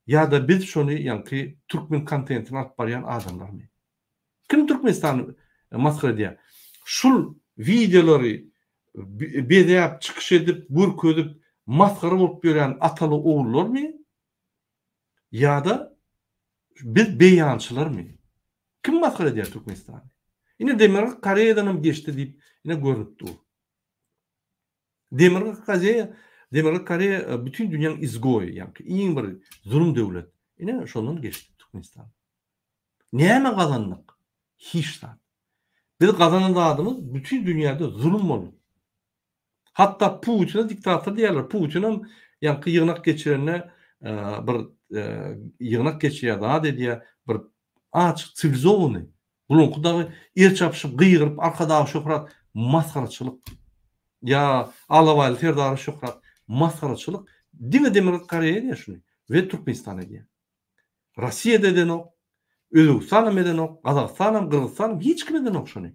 Ya da biz şunu yani Türkmen kontentini alıp barayan adamlar mı? Kim Türkmenistan maskara ediyor? Şu videoları bedeyap çıkış edip, burk edip, maskara olup gören atalı oğullar mı? Ya da biz beyançılar mı? Kim maskara ediyor Türkmenistan'ı? Yine Demokrat Kore'den geçti deyip yine görüntü o. Demokrat Kore bütün dünyanın izgoyu yani iyi bir zulüm devlet. Yine şundan geçti Türkmenistan. Neye mi kazandık? Hiç lan. Biz kazanadığımız bütün dünyada zulüm oldu. Hatta Putin'e diktatör diyorlar. Putin'in yani yığınak geçirenine bir yığınak geçiyor daha dediği bir açık sivizovunu. Bunun kudağı er çapışıp gıyırıp arkada şokrat maskaraçılık. Ya alabaylı terdarı şokrat maskaraçılık. Dine Demokrat Kore'ye diye şunu. Ve Türkmenistan'a diye. Rusya'da den ok. Özbekistan'a den ok. Kazakistan'a, Kırgızistan'a hiç kime den ok şunu.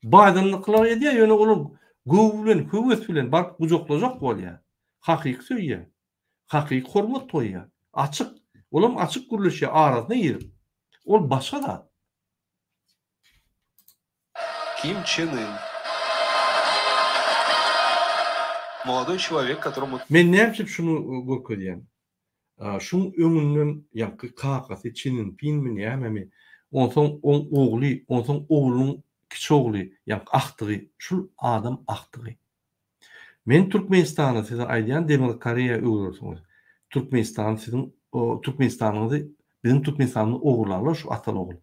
Biden'lıklar diye yöne olur. Gövülen, hüvvetülen bark bucoklayacak ol ya. Hakik söyle. Hakik hormat toya. Açık. Oğlum açık kuruluş ya arasında yer. Ol başka da. Ким Чен Ын. Молодой человек, которому... Men ne yapıp şunu görkediyen. Şun öňünden ýa-da kakasy çinin pinmi näme? Onsoň oğly, onsoň oğlunyň kiçi oğly, ýa-da aktygy, şu adam aktygy. Men Türkmenistanyň size aýdýan Demokrat Koreýa öwrürsüňiz. Türkmenistan sizin Türkmenistanyňyzy bizim Türkmenistanyň oğullarla şu atal oğul.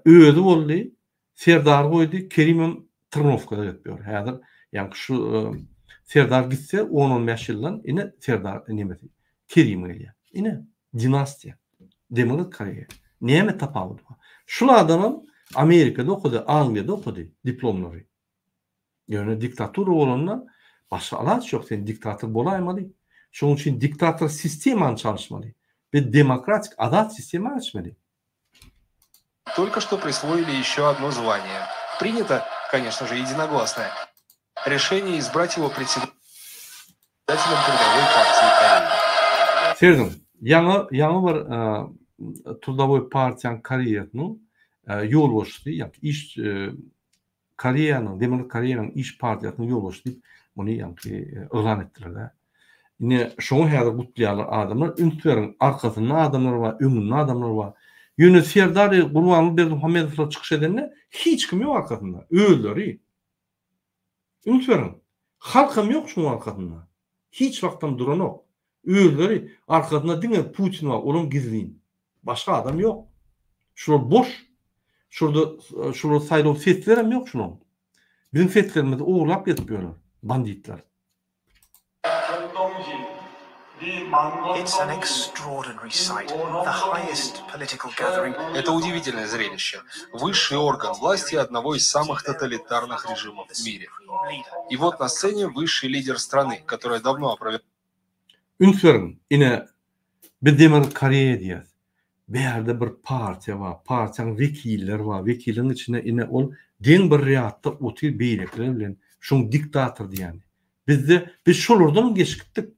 Özü boldy, Serdar goýdy, Kerimem Tırnovka'da ýetýär. Häzir ýa-da şu Serdar gitse 10-15 ýyldan ine Serdar nemesi Kerim gelýär. Ine dinastiýa. Demokrat Koreýa. Näme tapawdy? Şu adamam Amerika'da okudy, Angliýada okudy diplomlary. Ýöne diktator bolanlar başga alaç ýok, sen diktator bolaýmady. Şoň üçin diktator sistemany çalışmaly. Ve demokratik adat sistemi açmaly. Только что присвоили еще одно звание. Принято, конечно же, единогласное. Решение избрать его председателем Трудовой партии Кореи. Serdin, yaňy bir Trudовой partiýanyň Koreýasynyň ýolbaşçysy, ýa-da iş Koreýanyň, Demokrat Koreýanyň iş partiýasynyň ýolbaşçysy diýip muny elan etdiler. Ine şoň häzir gutlaýarlar adamlar, ünsüň arkasynda adamlar bar, öňünde adamlar bar. Ýöne Serdar Gurbanly Berdimuhammedow çykyş edende hiç kim ýok arkasynda. Öýleri. Ünsüň halkam ýok şoň arkasynda. Hiç wagtdan duran ok. Öýleri arkasynda diňe Putin bar, onuň gizlin. Başga adam ýok. Şurada boş. Şurada saýlaw setler hem ýok şoň. Bizim setlerimiz oğurlap ýetipýärler, banditler. It's an extraordinary sight, the highest political gathering. Это удивительное зрелище. Высший орган власти одного из самых тоталитарных режимов в мире. И вот на сцене высший лидер страны, которая давно опровергла... Ünsüň ine bir Demokrat Koreýa diýär. Berde bir partiýa bar, partiýanyň wekiller bar, wekiliniň içinde ine ol deň bir riýatda otyr beýlekler bilen şoň diktator diýär. Biz şolardan geçipdik.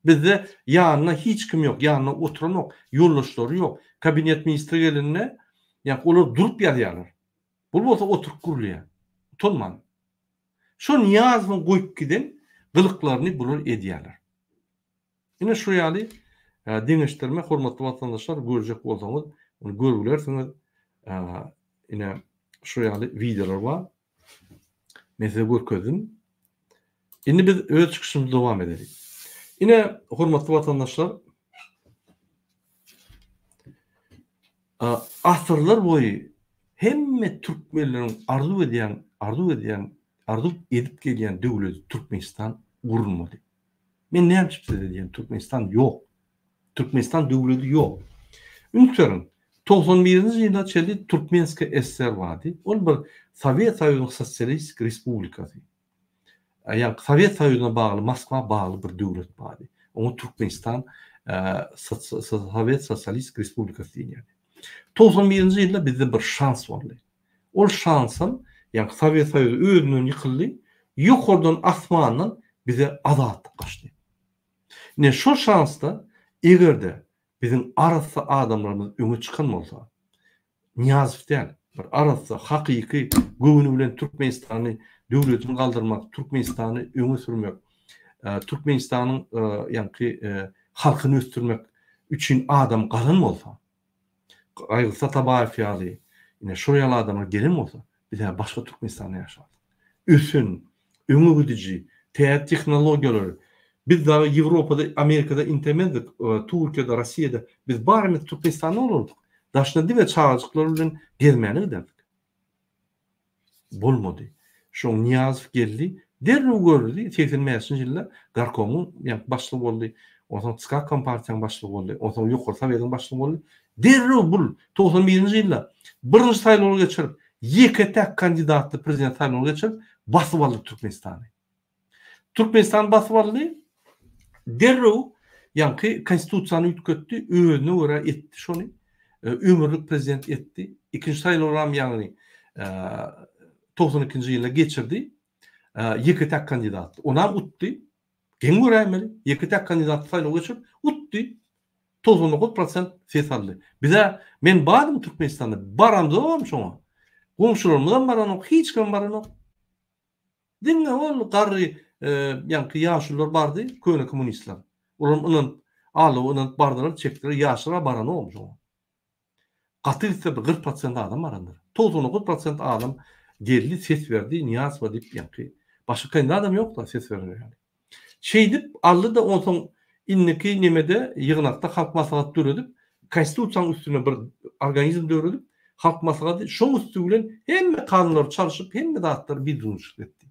Bizde ýanyna hiç kim ýok, ýanyna oturan ýok, ýoldaşlary ýok. Kabinet ministri gelinne, ýa olar durup ýarýarlar. Bu bolsa oturup gurulýar. Utanman. Şo niýazyny goýup giden gylyklaryny bular edýärler. Ine şu ýaly deňeşdirme hormatly watandaşlar görjek bolsaňyz, onu görülersiňiz. Ine şu ýaly videolar bar. Mesele görkezdim. Şimdi biz öz çıkışımıza devam edelim. Yine hormatly vatandaşlar, asırlar boyu hemme Türkmenlerin arzu edip gelen devlet Türkmenistan kurulmadı. Men näme çıktı diyen Türkmenistan yok. Türkmenistan devleti yok. Ünüklerin 91-nji ýylda çeli Türkmenske SSR vardı. Ol bir Sovet Soýuzynyň Sosialist Respublikasy. Yani Sovet Soýuzyna bagly, Moskwa bagly bir döwlet bardy. Onu Türkmenistan Sovet Sosialist Respublikasy diýilýär. 91-nji ýylda bizde bir şans bardy. Ol şansın, yani Sovet Soýuzy özünden ýykyldy, ýokardan asmandan bize azatlyk gaçdy. Ne şu şansda egerde bizim arasy adamlarymız öňe çykan bolsa, Niyazow däl, bir arasy hakyky göwünü bilen Türkmenistany döwletini galdyrmak, Türkmenistany öňe sürmek, Türkmenistanyň ýa-ni halkyny östürmek üçin adam galan bolsa, Aýgysy Tabaýew ýaly, ine şu ýaly adamlar gelen bolsa, biz başga Türkmenistanda ýaşardyk. Üsün, öňe gidiji, teknologiýalar, biz daha Avrupada, Amerikada intemedik, Türkiye'de, Rusya'da biz barımız Türkmenistan'da olurduk. Daşna dibe çağırcıklar bilen gezmeni giderdik. Bolmadı. Şoň Niyazow geldi, derrüw gördü, 80-nji ýylda Garkomuň başlygy boldy, ondan Çyka Kompartiýanyň başlygy boldy, ondan ýokary Sowetiň başlygy boldy. Derrüw bul 91-nji ýylda birinji saýlawga geçirip, ýeke tek kandidatly prezident saýlawga geçirip basyp aldy Türkmenistany. Türkmenistan basyp aldy. Derrüw ýa-ni konstitusiýany ütkötdi, özüne göre etdi şonu. Ömürlük prezident etdi. İkinci saýlawram ýa-ni 92-nji ýylda geçirdi. Ýeke tek kandidat. Ona utdy. Geň görämeli. Ýeke tek kandidat saýlawga geçirip utdy. 99% ses aldy. Bize men barym Türkmenistanda baramdym şoňa. Gomşularymdan baranok, hiç kim baranok. Diňe ol garry ýa-ni ýaşlylar bardy, köne kommunistler. Onuň alyp bardylar, çekdiler, ýaşlylar baran olmuş o. Gatylsa 40% adam barandyr. 99% adam geldi, ses berdi, Niyazow diýip ýa-ni başga kandidat adam ýok da ses berdi ýani. Şey dip aldy da onuň inniki nemede ýygnakda halk maslahat döredip, konstitusiýanyň üstüne bir organizm döredip, halk maslahaty şoň üstü bilen hemme kanunlar çalışyp, hemme datlar bildirilýär etdi.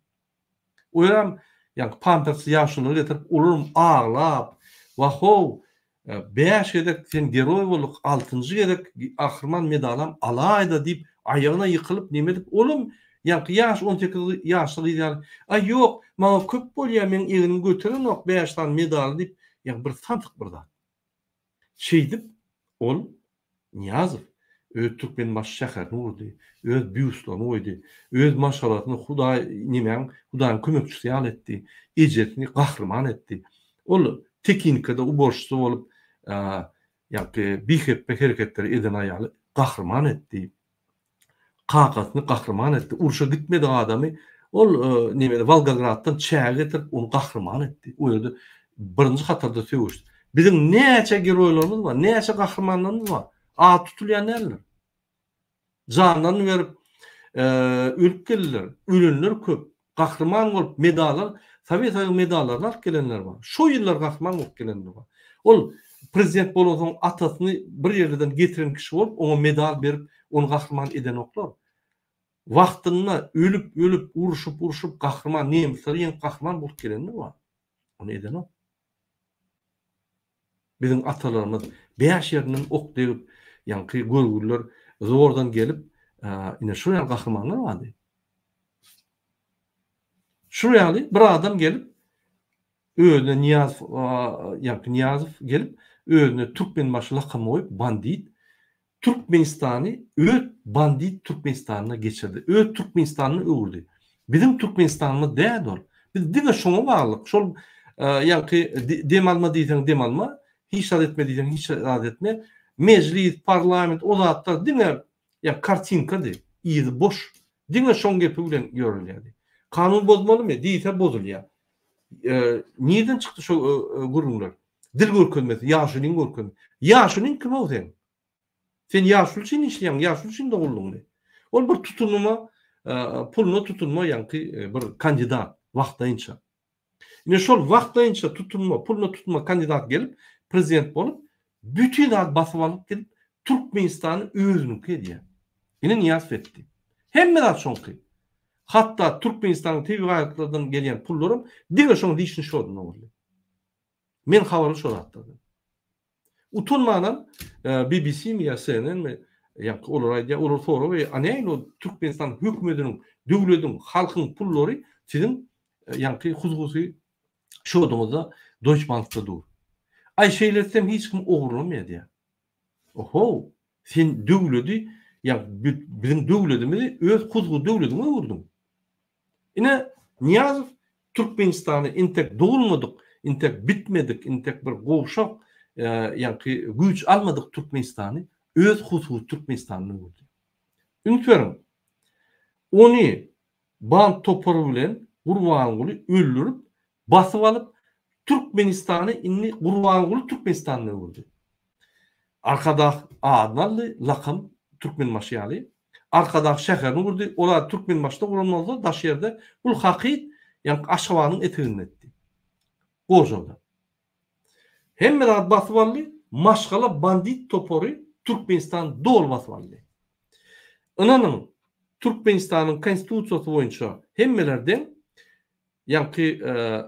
Oýam yani Pampersy ýaşyny getirip ulurum ağlap, wahow 5 edek sen geroy bolup 6-njy edek ahyrman medalam alaýda diýip aýagyna ýykylyp nemedip olum ýa-ni ýaş 18 ýaşly ýaly. Ay ýok, maňa köp bolýar, men egini göterenok 5 tan medal diýip ýa bir santyk bir zat. Şey dip ol Niyazow öz Türkmen baş şäherini urdy, öz büýüslerini oýdy, öz maşgalatyny Hudaýyň kömekçisi ýal etdi, ejetini gahrman etdi. Ol teknikada uborçsy bolup, ýa-ni biheppe hereketleri eden aýaly gahrman etdi. Kakatyny gahrman etdi. Urşa gitmedi adamy, ol nemede Volgograddan çäge getirip onu gahrman etdi. O ýerde birinji hatarda söwüşdi. Bizim näçe geroýlarymyz bar, näçe gahrmanlarymyz bar. A tutulýan eller. Jandan berip ölüp geldiler. Ölenler köp. Gahrman bolup medallar, Sovet Soýuzy medallarny alyp gelenler bar. Şo ýyllar gahrman bolup gelenler bar. Ol prezident bolýan atasyny bir ýerden getiren kişi bolup, ona medal berip, onu gahrman eden oklar. Wagtynda ölüp uruşup gahrman nemsler ýen gahrman bolup gelenler bar. Onu eden ok. Bizim atalarımız 5 ýerinden ok diýip, ýa-ni gölgürler zordan gelip, ine şu ýaly gahrmanlar bardy. Şu ýaly bir adam gelip, özüne Niyazow gelip, özüne Türkmen başy lakamy goýup, bandit, Türkmenistany, öz bandit Türkmenistanyna geçirdi. Öz Türkmenistanyny öwürdi. Bizim Türkmenistanymyz däl ol. Biz diňe şoňa baglyk. Şol ýa-ni demalma diýsen demalma, hiç etme diýsen hiç etme. Meclis, parlament, o zatlar diňe ýa kartinkady, ýyzy boş. Diňe şoň gepi bilen görülýärdi. Kanun bozmalymy? Diýse bozulýar. Neden çıktı şu gurunlar? Dil görkezmesi, ýaşynyň görkezmesi. Ýaşynyň kim o sen? Sen ýaşly üçin işleýän, ýaşly üçin doguldyň. Ol bir tutunuma puluna tutunma yankı bir kandidat vaqtayınça. Ine şol vaqtayınça tutunma, puluna tutunma kandidat gelip prezident bolup bütün ad basıp alıp gelip Türkmenistan'ı özünükü diye. Ine niyaz etti. Hemme de şonky. Hatta Türkmenistan'ın TV ayaklardan gelen pullarım diğer şoň diýişini şoldun oldu. Men habarı şol atladım. Utunmadan BBC mi ya CNN mi ya olur ya olur sonra ve anaylo Türkmenistan hükümetinin döwletiň halkyň pullary sizin yankı hususy şodumuzda Deutsche Bank'ta dur. Ay şeylersem hiç kim oğurlamaydı ya. Oho sen döwleti ya bizim döwletimizi öz hususy döwletine vurdun. Ine Niyazov Türkmenistan'ı intek doğulmadık, intek bitmedik, intek bir goşak yankı güç almadık Türkmenistan'ı öz hususy Türkmenistan'ı vurdu. Ünitverim onu bant toporu bilen Gurbanguly öldürüp basıp alıp Türkmenistan'ı inni Gurbanguly Türkmenistan'ı vurdu. Arkada adnalı lakam Türkmenmaşyaly arkada şäherini vurdu. Olar Türkmenmaşda gurulmazda daş yerde bul hakit yani Aşgabat'ın eteğini etti. Gojada. Hemme de basıp alıp maşgala bandit toporu Türkmenistan dol basıp alıp. Inanın Türkmenistan'ın konstitusiýasy boýunça hemmelerden yankı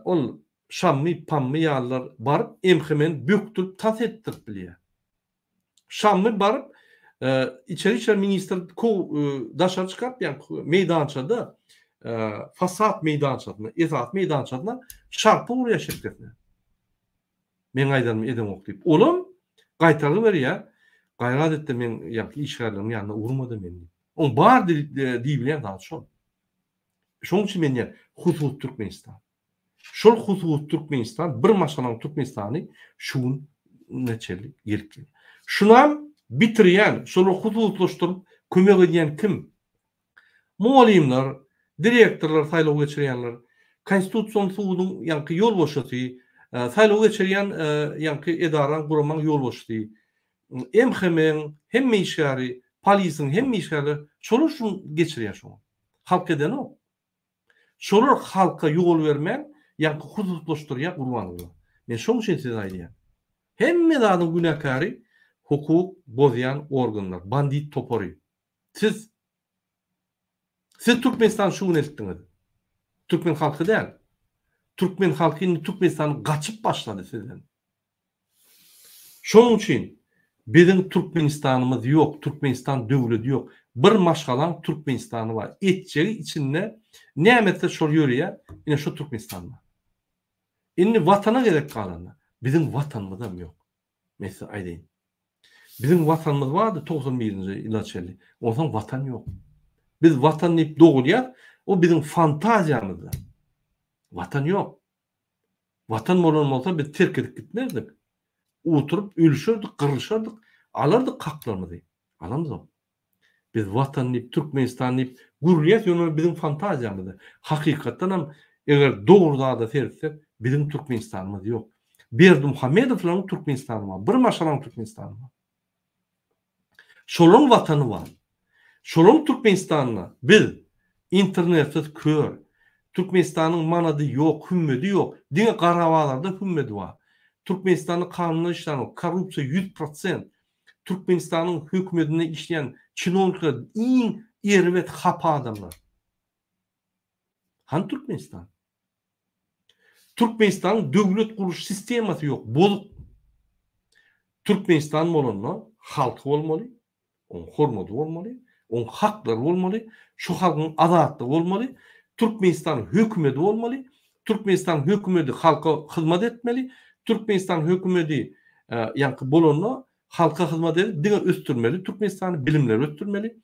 ol Şammy pammy ýallar barıp emhemen böktürüp tas etdirip bilýär. Şammy barıp İçeri minister daşa çıkarıp yani meydançada fasat meydançadına, ezat meydançadına şarpı uğraya şirketine. Men aydanım edem okuyup. Olum qaytarı ver ya. Gayrat etdi men yani işgärlerim yanına uğramadı meni. On bar diýilen daha şol. Şoň üçin men ýa hususy Türkmenistan. Şol hususy Türkmenistan bir maşalaň Türkmenistany şuň neçeli gelip. Şunam bitirýän, şolu hususlaşdyryp kömek edýän kim? Muallimler, direktorlar saýlaw geçirýänler, konstitusiýon suwunyň ýanky ýolbaşçysy, saýlaw geçirýän ýanky edaran guramaň ýolbaşçysy, hemme işgäri, polisiň hemme işgäri şolu şun geçirýär şoň. Halk eden o. Şolar halka ýol bermän, ýanky hususlaşdyrýar gurbanlygy. Men şoň üçin size aýdýan. Hemme danyň günäkary hukuk bozyan organlar, bandit toporu. Siz Türkmenistan şuun etdiniz. Türkmen halkı değil. Türkmen halkı Türkmenistan'ı kaçıp başladı sizden. Şunun için bizim Türkmenistan'ımız yok, Türkmenistan döwleti yok. Bir maşgalan Türkmenistan'ı var. Etçeri içinde nämetse şol ýörýär, ine şu Türkmenistan var. Inni vatana gerek kalanlar. Bizim vatanımız yok. Mesela aýdyn. Bizim vatanımız vardı 91-nji ýyla Ondan vatan yok. Biz vatan diýip dogulýar, o bizim fantaziýamyzda. Vatan yok. Vatan bolan bolsa biz terk edip gitmerdik. Oturup ölüşürdik, kırılışırdık, alardık haklarymyzy. Alamyz o. Biz vatan diýip Türkmenistan diýip gurulýar, ýöne bizim fantaziýamyzda. Hakykatdan hem eger dogruda da sersek bizim Türkmenistanymyz yok. Berdimuhamedowlaryň Türkmenistany var. Bir maşalaň Türkmenistany var. Şolun vatanı var. Şolun Türkmenistan'la biz internetsiz kör. Türkmenistan'ın manadı yok, hümmedi yok. Dine Qarabağlarda hümmedi var. Türkmenistan'ın kanunu işlerini, korrupsiya 100%. Türkmenistan'ın hükümetine işleyen çinovnikler en ervet hapa adamlar. Han Türkmenistan? Türkmenistan'ın döwlet kuruş sisteması yok. Bozuk. Türkmenistan bolanlar halkı olmalı. On hormaty bolmaly, on haklar bolmaly, şu halkyň azatlygy bolmaly, Türkmenistan hökümeti bolmaly, Türkmenistan hökümeti halka hyzmat etmeli, Türkmenistan hökümeti ýanky bolanlar halka hyzmat edip diňe östürmeli, Türkmenistany bilimler östürmeli,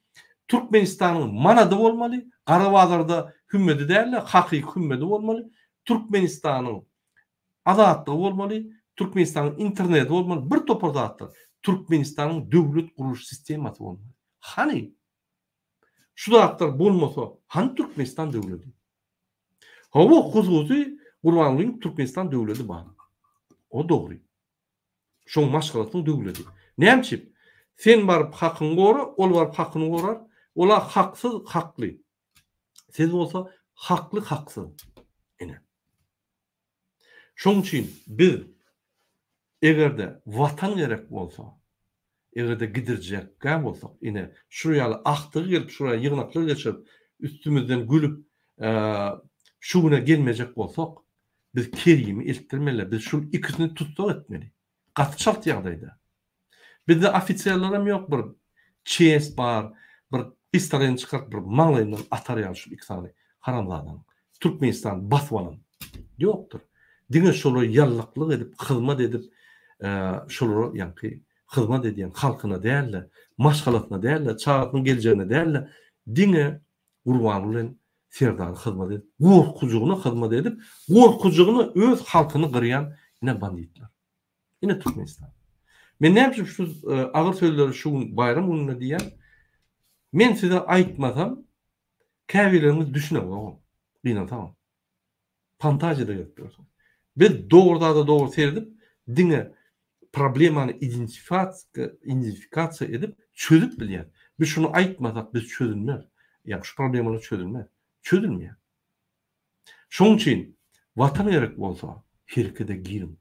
Türkmenistanyň manady bolmaly, Qarabağlarda hümmeti däl, hakyky hümmeti bolmaly, Türkmenistanyň azatlygy bolmaly, Türkmenistanyň interneti bolmaly, bir topar zatlar. Türkmenistan'ın döwlet kuruş sistemasy bolmaly. Hani? Şu zatlar bolmasa, han Türkmenistan döwleti? Hawa hususy Gurbanlyň Türkmenistan döwleti bar. O dogry. Şoň maşgalatyň döwleti. Näçip? Sen baryp hakyň gora, ol baryp hakyny gorar, olar haksyz hakly. Siz bolsa haklı haksız. Ene. Şoň üçin biz egerde watan gerek bolsa, egerde gidirjek gän bolsak, ine şuraya aktyg gelip şuraya ýygnaklar geçip üstümizden gülüp şuna gelmeyecek bolsak, biz kerimi eltirmeli, biz şu ikisini tutsak etmeli. Gaty şart ýagdaýda. Bizde ofisiýallaram ýok, bir çeýes bar, bir pistolen çykaryp bir maňlaýyndan atar ýaly şu ikisini haramladan. Türkmenistan baswalan. Ýokdur. Diňe şolu ýallyklyk edip, hyzmat edip, şolu ýanky hyzmat edýän halkyna dälle, maşgalatyna dälle, çağatynyň geljegine dälle, diňe gurban bilen serdar hyzmat edip, gorkujugyna hyzmat edip, gorkujugyny öz halkyny gyrýan ine banditler. Ine Türkmenistan. Men näme şu agyr sözleri şu bayram gününe diýen, men size aýtmasam, käbileriniz düşünen o. Bina tamam. Fantajyada ýetdiler. Bir doğruda doğru serdip, diňe problemany identifikasiýa edip, çözüp bilýär. Biz şunu aýtmasak, biz çözülmez. Ýa şu problemany çözülmez. Çözülmeýär. Şoň üçin watan gerek bolsa, herkede girin.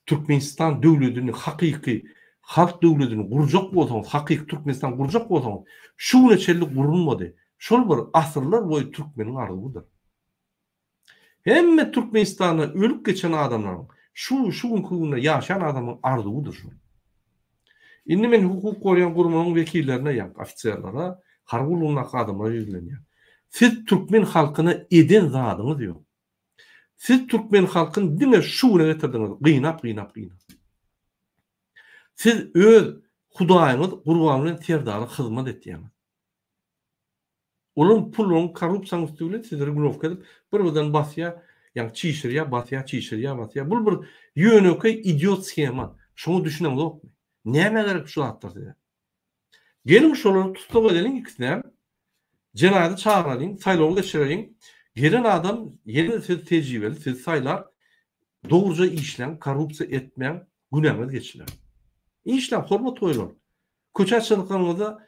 Türkmenistan döwletini hakyky halk döwletini gurjak bolsaňyz, hakyky Türkmenistan gurjak bolsaňyz, şu neçelik gurulmady. Şol bir asyrlar boýy türkmeniň arzugydyr. Hemme Türkmenistan'a ölüp geçen adamlaryň şu günküne ýaşayan adamyň arzugydyr şu. Indi men hukuk gorýan gurumanyň wekillerine ýa ofisiýerlara, hargulundaky adamlara ýüzlenýär. Siz türkmen halkyna eden zadyňyz ýok. Siz türkmen halkyny diňe şuwna getirdiňiz, gynap. Siz öz Hudaýyňyz gurban bilen terdary hyzmat etýäňiz. Onun pulun korrupsiýanyň üstüne sizleri günok edip birden basýa, ýa çiýşirýa. Bu bir ýönöke idiot schema. Şonu düşünen ýokmy? Näme gerek şu hatda? Gelin şolary tutsak edelim ikisine. Jenaydy çağıralyň, saýlawy geçirelim. Gelen adam ýene siz tejribeli, siz saýlar dogruca işlem, korrupsiýa etmeýän günäňiz geçiler. İşlem hormat goýular. Köçe çykanyňyzda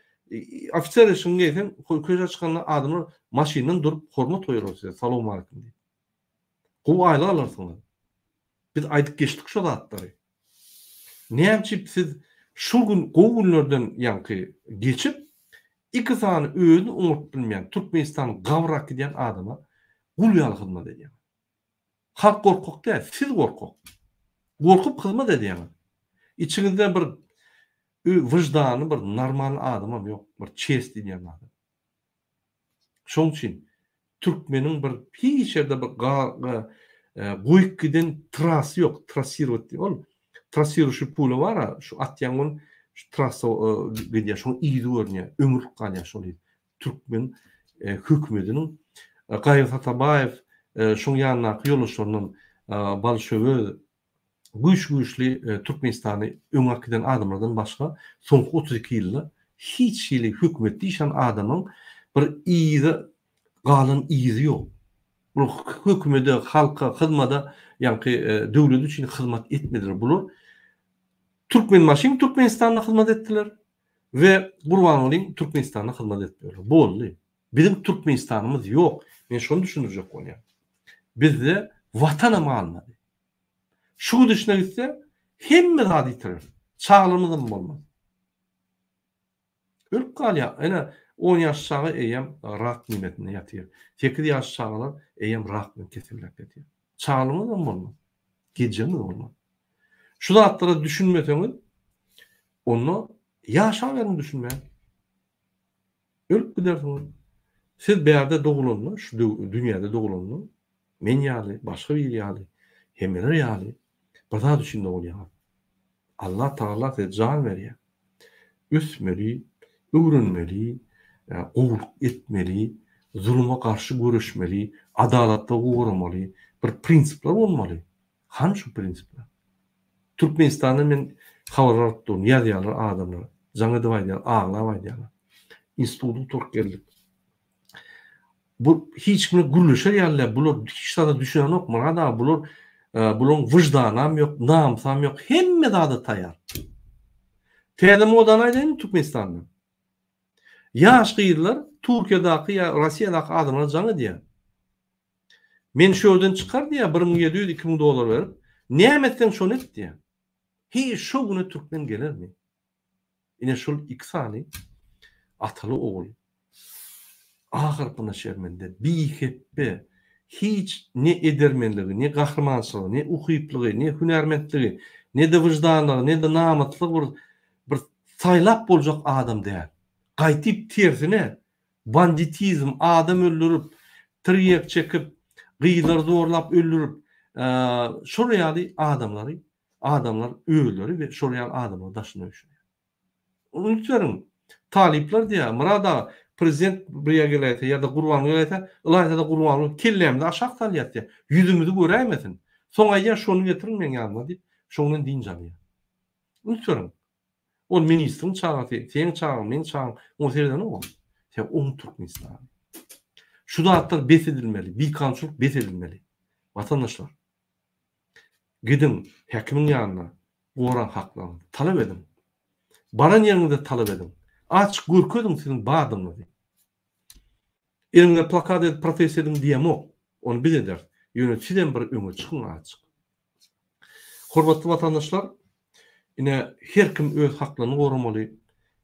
ofisiýer işin gelsen, köçe çykan adamlar maşynyň durup hormat goýular size. Salam alaykum diýip. Gowy aýla alarsınlar. Biz aýdyp geçdik şu zatlary. Näçip siz şu gün gowy günlerden ýanky geçip iki sany özüni unutup bilmeýän Türkmenistan gawrak edýän adama gulýaly hyzmat edýär. Halk gorkak däl, siz gorkak. Gorkup hyzmat edýär. İçinizde bir wyjdany, bir normal adamam ýok, bir çeýes diýen adam. Şoň üçin türkmeniň bir hiç ýerde bir goýup giden trasy ýok, trasirowat diýil. Trasiruş pulu bar, şu atýan şu trasa gidýär, şoň iýdi görnýär, ömürlük galýar şol. Türkmen hökümetiniň Gaýyp Atabaýew şoň ýanyna ýoluşanyň Bolşewi güýçli Türkmenistany öňe giden adamlardan başga soňky 32 ýylda hiç ýyly hökümet diýen adamyň bir iýdi galyn iýdi ýok. Bu hökümete, halka, hyzmata, ýanky döwlet üçin hyzmat etmediler bular. Türkmen maşyn Türkmenistana hyzmat etdiler we Gurbanlyň Türkmenistana hyzmat etdiler. Boldy. Bizim Türkmenistanymyz ýok. Men şonu düşünürjek bolýar. Bizde watanam almady. Şu düşüne gitse hemme zady itirir. Çağlymyzym bolmaz. Ölüp galýar. Ene 10 ýaşagy eýem rak nimetine ýatýar. 8 ýaşagylar eýem rak bilen kesilip ýatýar. Çağlymyzym bolmaz. Gejemiz bolmaz. Şu zatlara düşünmeseňiz, onu ýaşagyny düşünme. Ölüp gidersiňiz. Siz beýerde dogulanyň, şu dünýäde dogulanyň, men ýaly, başga bir ýaly, hemmeler ýaly, bir zat üçin dogulýar. Allah Taala size can berýär. Üsmeli, öwrenmeli, gowluk etmeli, zulma karşı görüşmeli, adalatda gowramaly, bir prinsipler bolmaly. Hanşo prinsipler? Türkmenistanda men habar atdym, ýazýarlar adamlar, jaňa diýýär, ağlap aýdýarlar. Institutu tork geldik. Bu hiç kimle gürleşer ýaly, bular hiç da düşünen ýok, mada bular bulan wyjdanam ýok, namsam ýok, hemme zady taýar. Täze modan aýdyn Türkmenistanda. Ýaş gyýrlar Türkiye'daki ya Rusya'daki adamlar canı diye. Men şöyle çıkar diye 1700-2000 dolar verip nimetten şonu et diye. Hiç şu günü Türkmen gelir mi? Yine şu iksani atalı oğul. Ağır buna şermende bir heppe hiç ne edermenliği, ne kahramançılığı, ne ukuyupliği, ne hünermentliği, ne de vicdanlığı, ne de namatlığı bir saylap bolacak adam değil. Qaytip tersine banditizm, adam öldürüp, triyek çekip, gıylar zorlap öldürüp, şurayali adamlar öldürü ve şurayali adamlar daşını öşünüyor. Unutlarım, talipler diye, mırada prezident buraya gelete ya da kurbanlığı gelete, ilayda da kurbanlığı kellemde aşağı taliyat yüzümüzü göreymesin. Son ayya şonu getirin men yanıma deyip, şonun din canıya. Unutlarım. O ministrin çağı, sen çağı, men çağı, o seriden o. Sen onu Türkmenistan. Şu da hatta bet edilmeli, bir kançılık bet edilmeli. Vatandaşlar, gidin hakimin yanına, oran haklarını talep edin. Baran yerinde talep edin. Açık görködün sizin bağdınlı diye. Elinde plakat edip protest edin diyem o. Onu bileder. Yöneticiden bir öňe çıkın açık. Hormatly vatandaşlar, yine her kim öz haklaryny goramaly,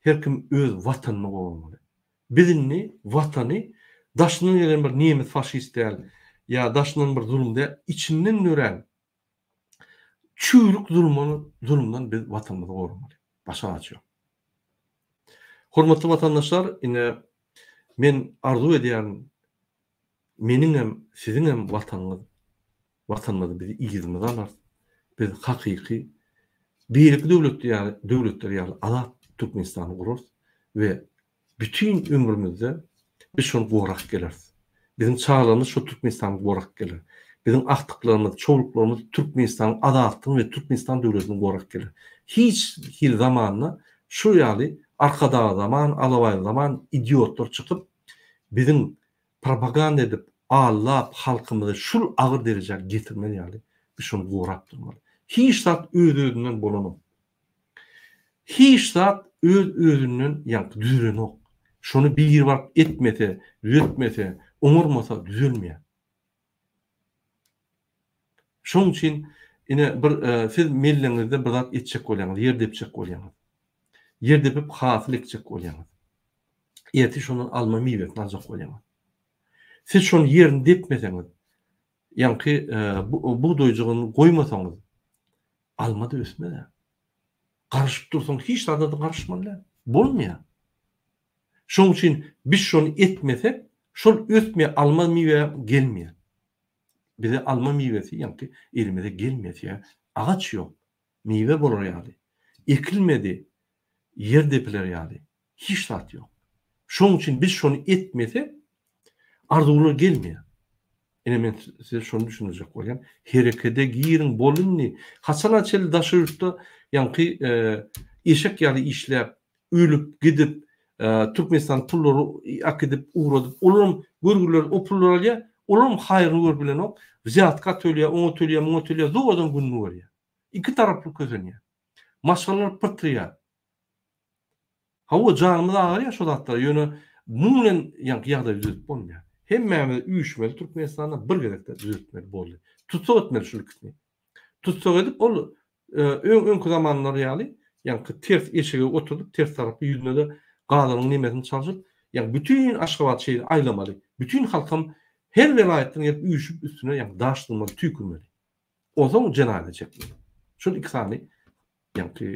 her kim öz watanyny goramaly. Bilinni, watany, daşynyň gelen bir nimet faşist däl, ya daşynyň bir zulümde içinden nören çüýlük zulümden biz watanymyzy goramaly. Başa açıyor. Hormatly vatandaşlar, yine men arzu edýän meniň hem siziň hem watanymyzy bizi ýygyzmyza alar. Biz hakyky birlik döwletler ýaly azat Türkmenistany gurarys we bütün ömrümizde biz şonu gorak geleriz. Bizim çağlarımız şu Türkmenistan'a gorak gelir. Bizim aktıklarımız, çoğuluklarımız Türkmenistan'ın azatyny ve Türkmenistan döwletini gorak gelir. Hiç zamanla şu ýaly arkada zaman, alaway zaman idiotlar çıkıp bizim propaganda edip ağlap halkımızı şul ağır derece getirmeli ýaly. Biz şonu gorak durmaly. Hiç zat öz-özünden bolanok. Hiç zat öz-özünden ýa düzülenok. Şonu bir wagt etmese, düzeltmese, umurmasa düzelmeýär. Şoň üçin ine bir siz melleňizde bir zat etjek bolýaňyz, ýerdepjek bolýaňyz. Ýerdepip hasyl ekjek bolýaňyz. Ýeti şonun alma miwesini aljak bolýaňyz. Siz şonu ýerini depmeseňiz, ýa-ki bu doýjugyny goýmasaňyz, almada ösmeli. Karışıp dursan hiç da karışmalı. Bolmaýar. Şoň üçin biz şonu etmesek, şol ösme alma miwe gelmeýär. Bize alma miwesi ýa-ki elimize gelmeýär. Ağaç ýok. Miwe bolar ýaly. Ekilmedi. Yer depiler ýaly. Hiç zat ýok. Şoň üçin biz şonu etmesek, arzular gelmeýär. Ene men size şonu düşünjek bolýan. Herekede girin bolunni. Haçan çel daşyrda ýa-ki eşek ýaly işläp, ölüp gidip Türkmenistan pullary akydip uğradyp, olum görgüler o pullar alýa, olum haýryny gör bilen ok, ziyatka tölýär, oňa tölýär, moňa tölýär, zogadan günni görýär. İki taraply közenýär. Maşgalar pırtyrýar. Hawa janymyz agyrýar şu zatlar, ýöne muňlen ýa-da düzeltip bolmaýar. Hemmemiz üýüşmeli Türkmenistan'da bir gerekde düzeltmeli boldy. Tutsak etmeli şu lükni. Tutsak edip ol öňkü zamanlar ýaly, ýa-ki ters eşige oturup ters tarapy ýüzüne de gazalyň nimetini çaljyp, ýa bütün Aşgabat şeýri aýlamaly. Bütün halkym her welaýetden gelip üýüşüp üstüne ýa daşdyrmaly, tüýkürmeli. O zaman jenaýat çekmeli. Şu ikisini ýa-ki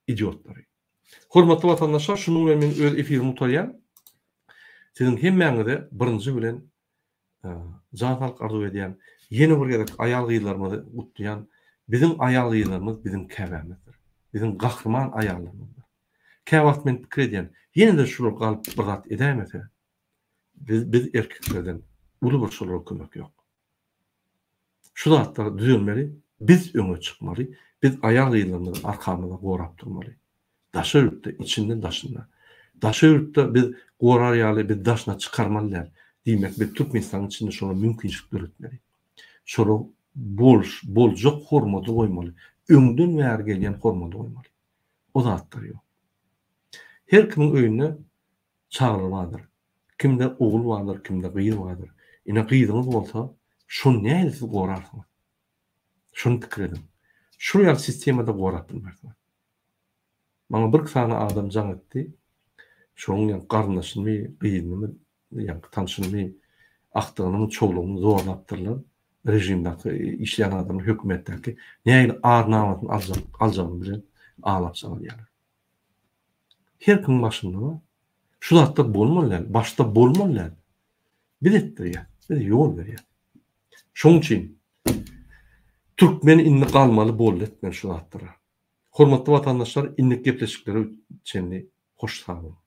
idiotlary. Hormatly vatandaşlar, şunu men öz efirimi tutarýan. Sizin hemmeňizde birinji bilen jan halk arzu edýän, ýene bir gerek aýal gyýlarymyzy gutlaýan, bizim aýal gyýlarymyz bizim käbämizdir. Bizim gahrman aýallarymyzdır. Käwagt men pikir edýän, ýene de şular galyp bir zat edämese, biz erkeklerden uly bir şular kömek ýok. Şu zatlar düzelmeli, biz öňe çykmaly, biz aýal gyýlarymyzy arkamyza gorap durmaly. Daşyrıpda içinden daşynda. Daşyrıpda biz gorar ýaly biz daşna çykarmalylar. Diýmek biz Türkmenistan'ın içinde şonu mümkinçilik öğretmeli. Şonu boljak hormaty goýmaly. Öňden bäri gelýän hormaty goýmaly. O zatlar ýok. Her kimin öýüne çağrı vardır. Kimde oğul vardır, kimde gyýy vardır. Ine gyýdyňyz bolsa, şonu näme siz gorarsyňyz? Şunu pikir edin. Şu ýaly sistemada gorap bilmersiňiz. Maňa bir sana adam jaň etdi. Şoň ýa garnaşyny, gyýynyny, ýa tanşyny, akdygyny, çoğlugyny zorlapdyrlar. Rejimdäki işleýän adamy hökümetdäki näme arnamatyny aljagyny bilen alap salýar. Her kim başynda şu zatda bolmaly, başda bolmaly. Biletdir, bir ýol berýär. Şoň üçin Türkmen inni galmaly boldy etmen şu zatdyra. Hormatly watandaşlar, innik gepleşikleri üçin hoş sağ olun.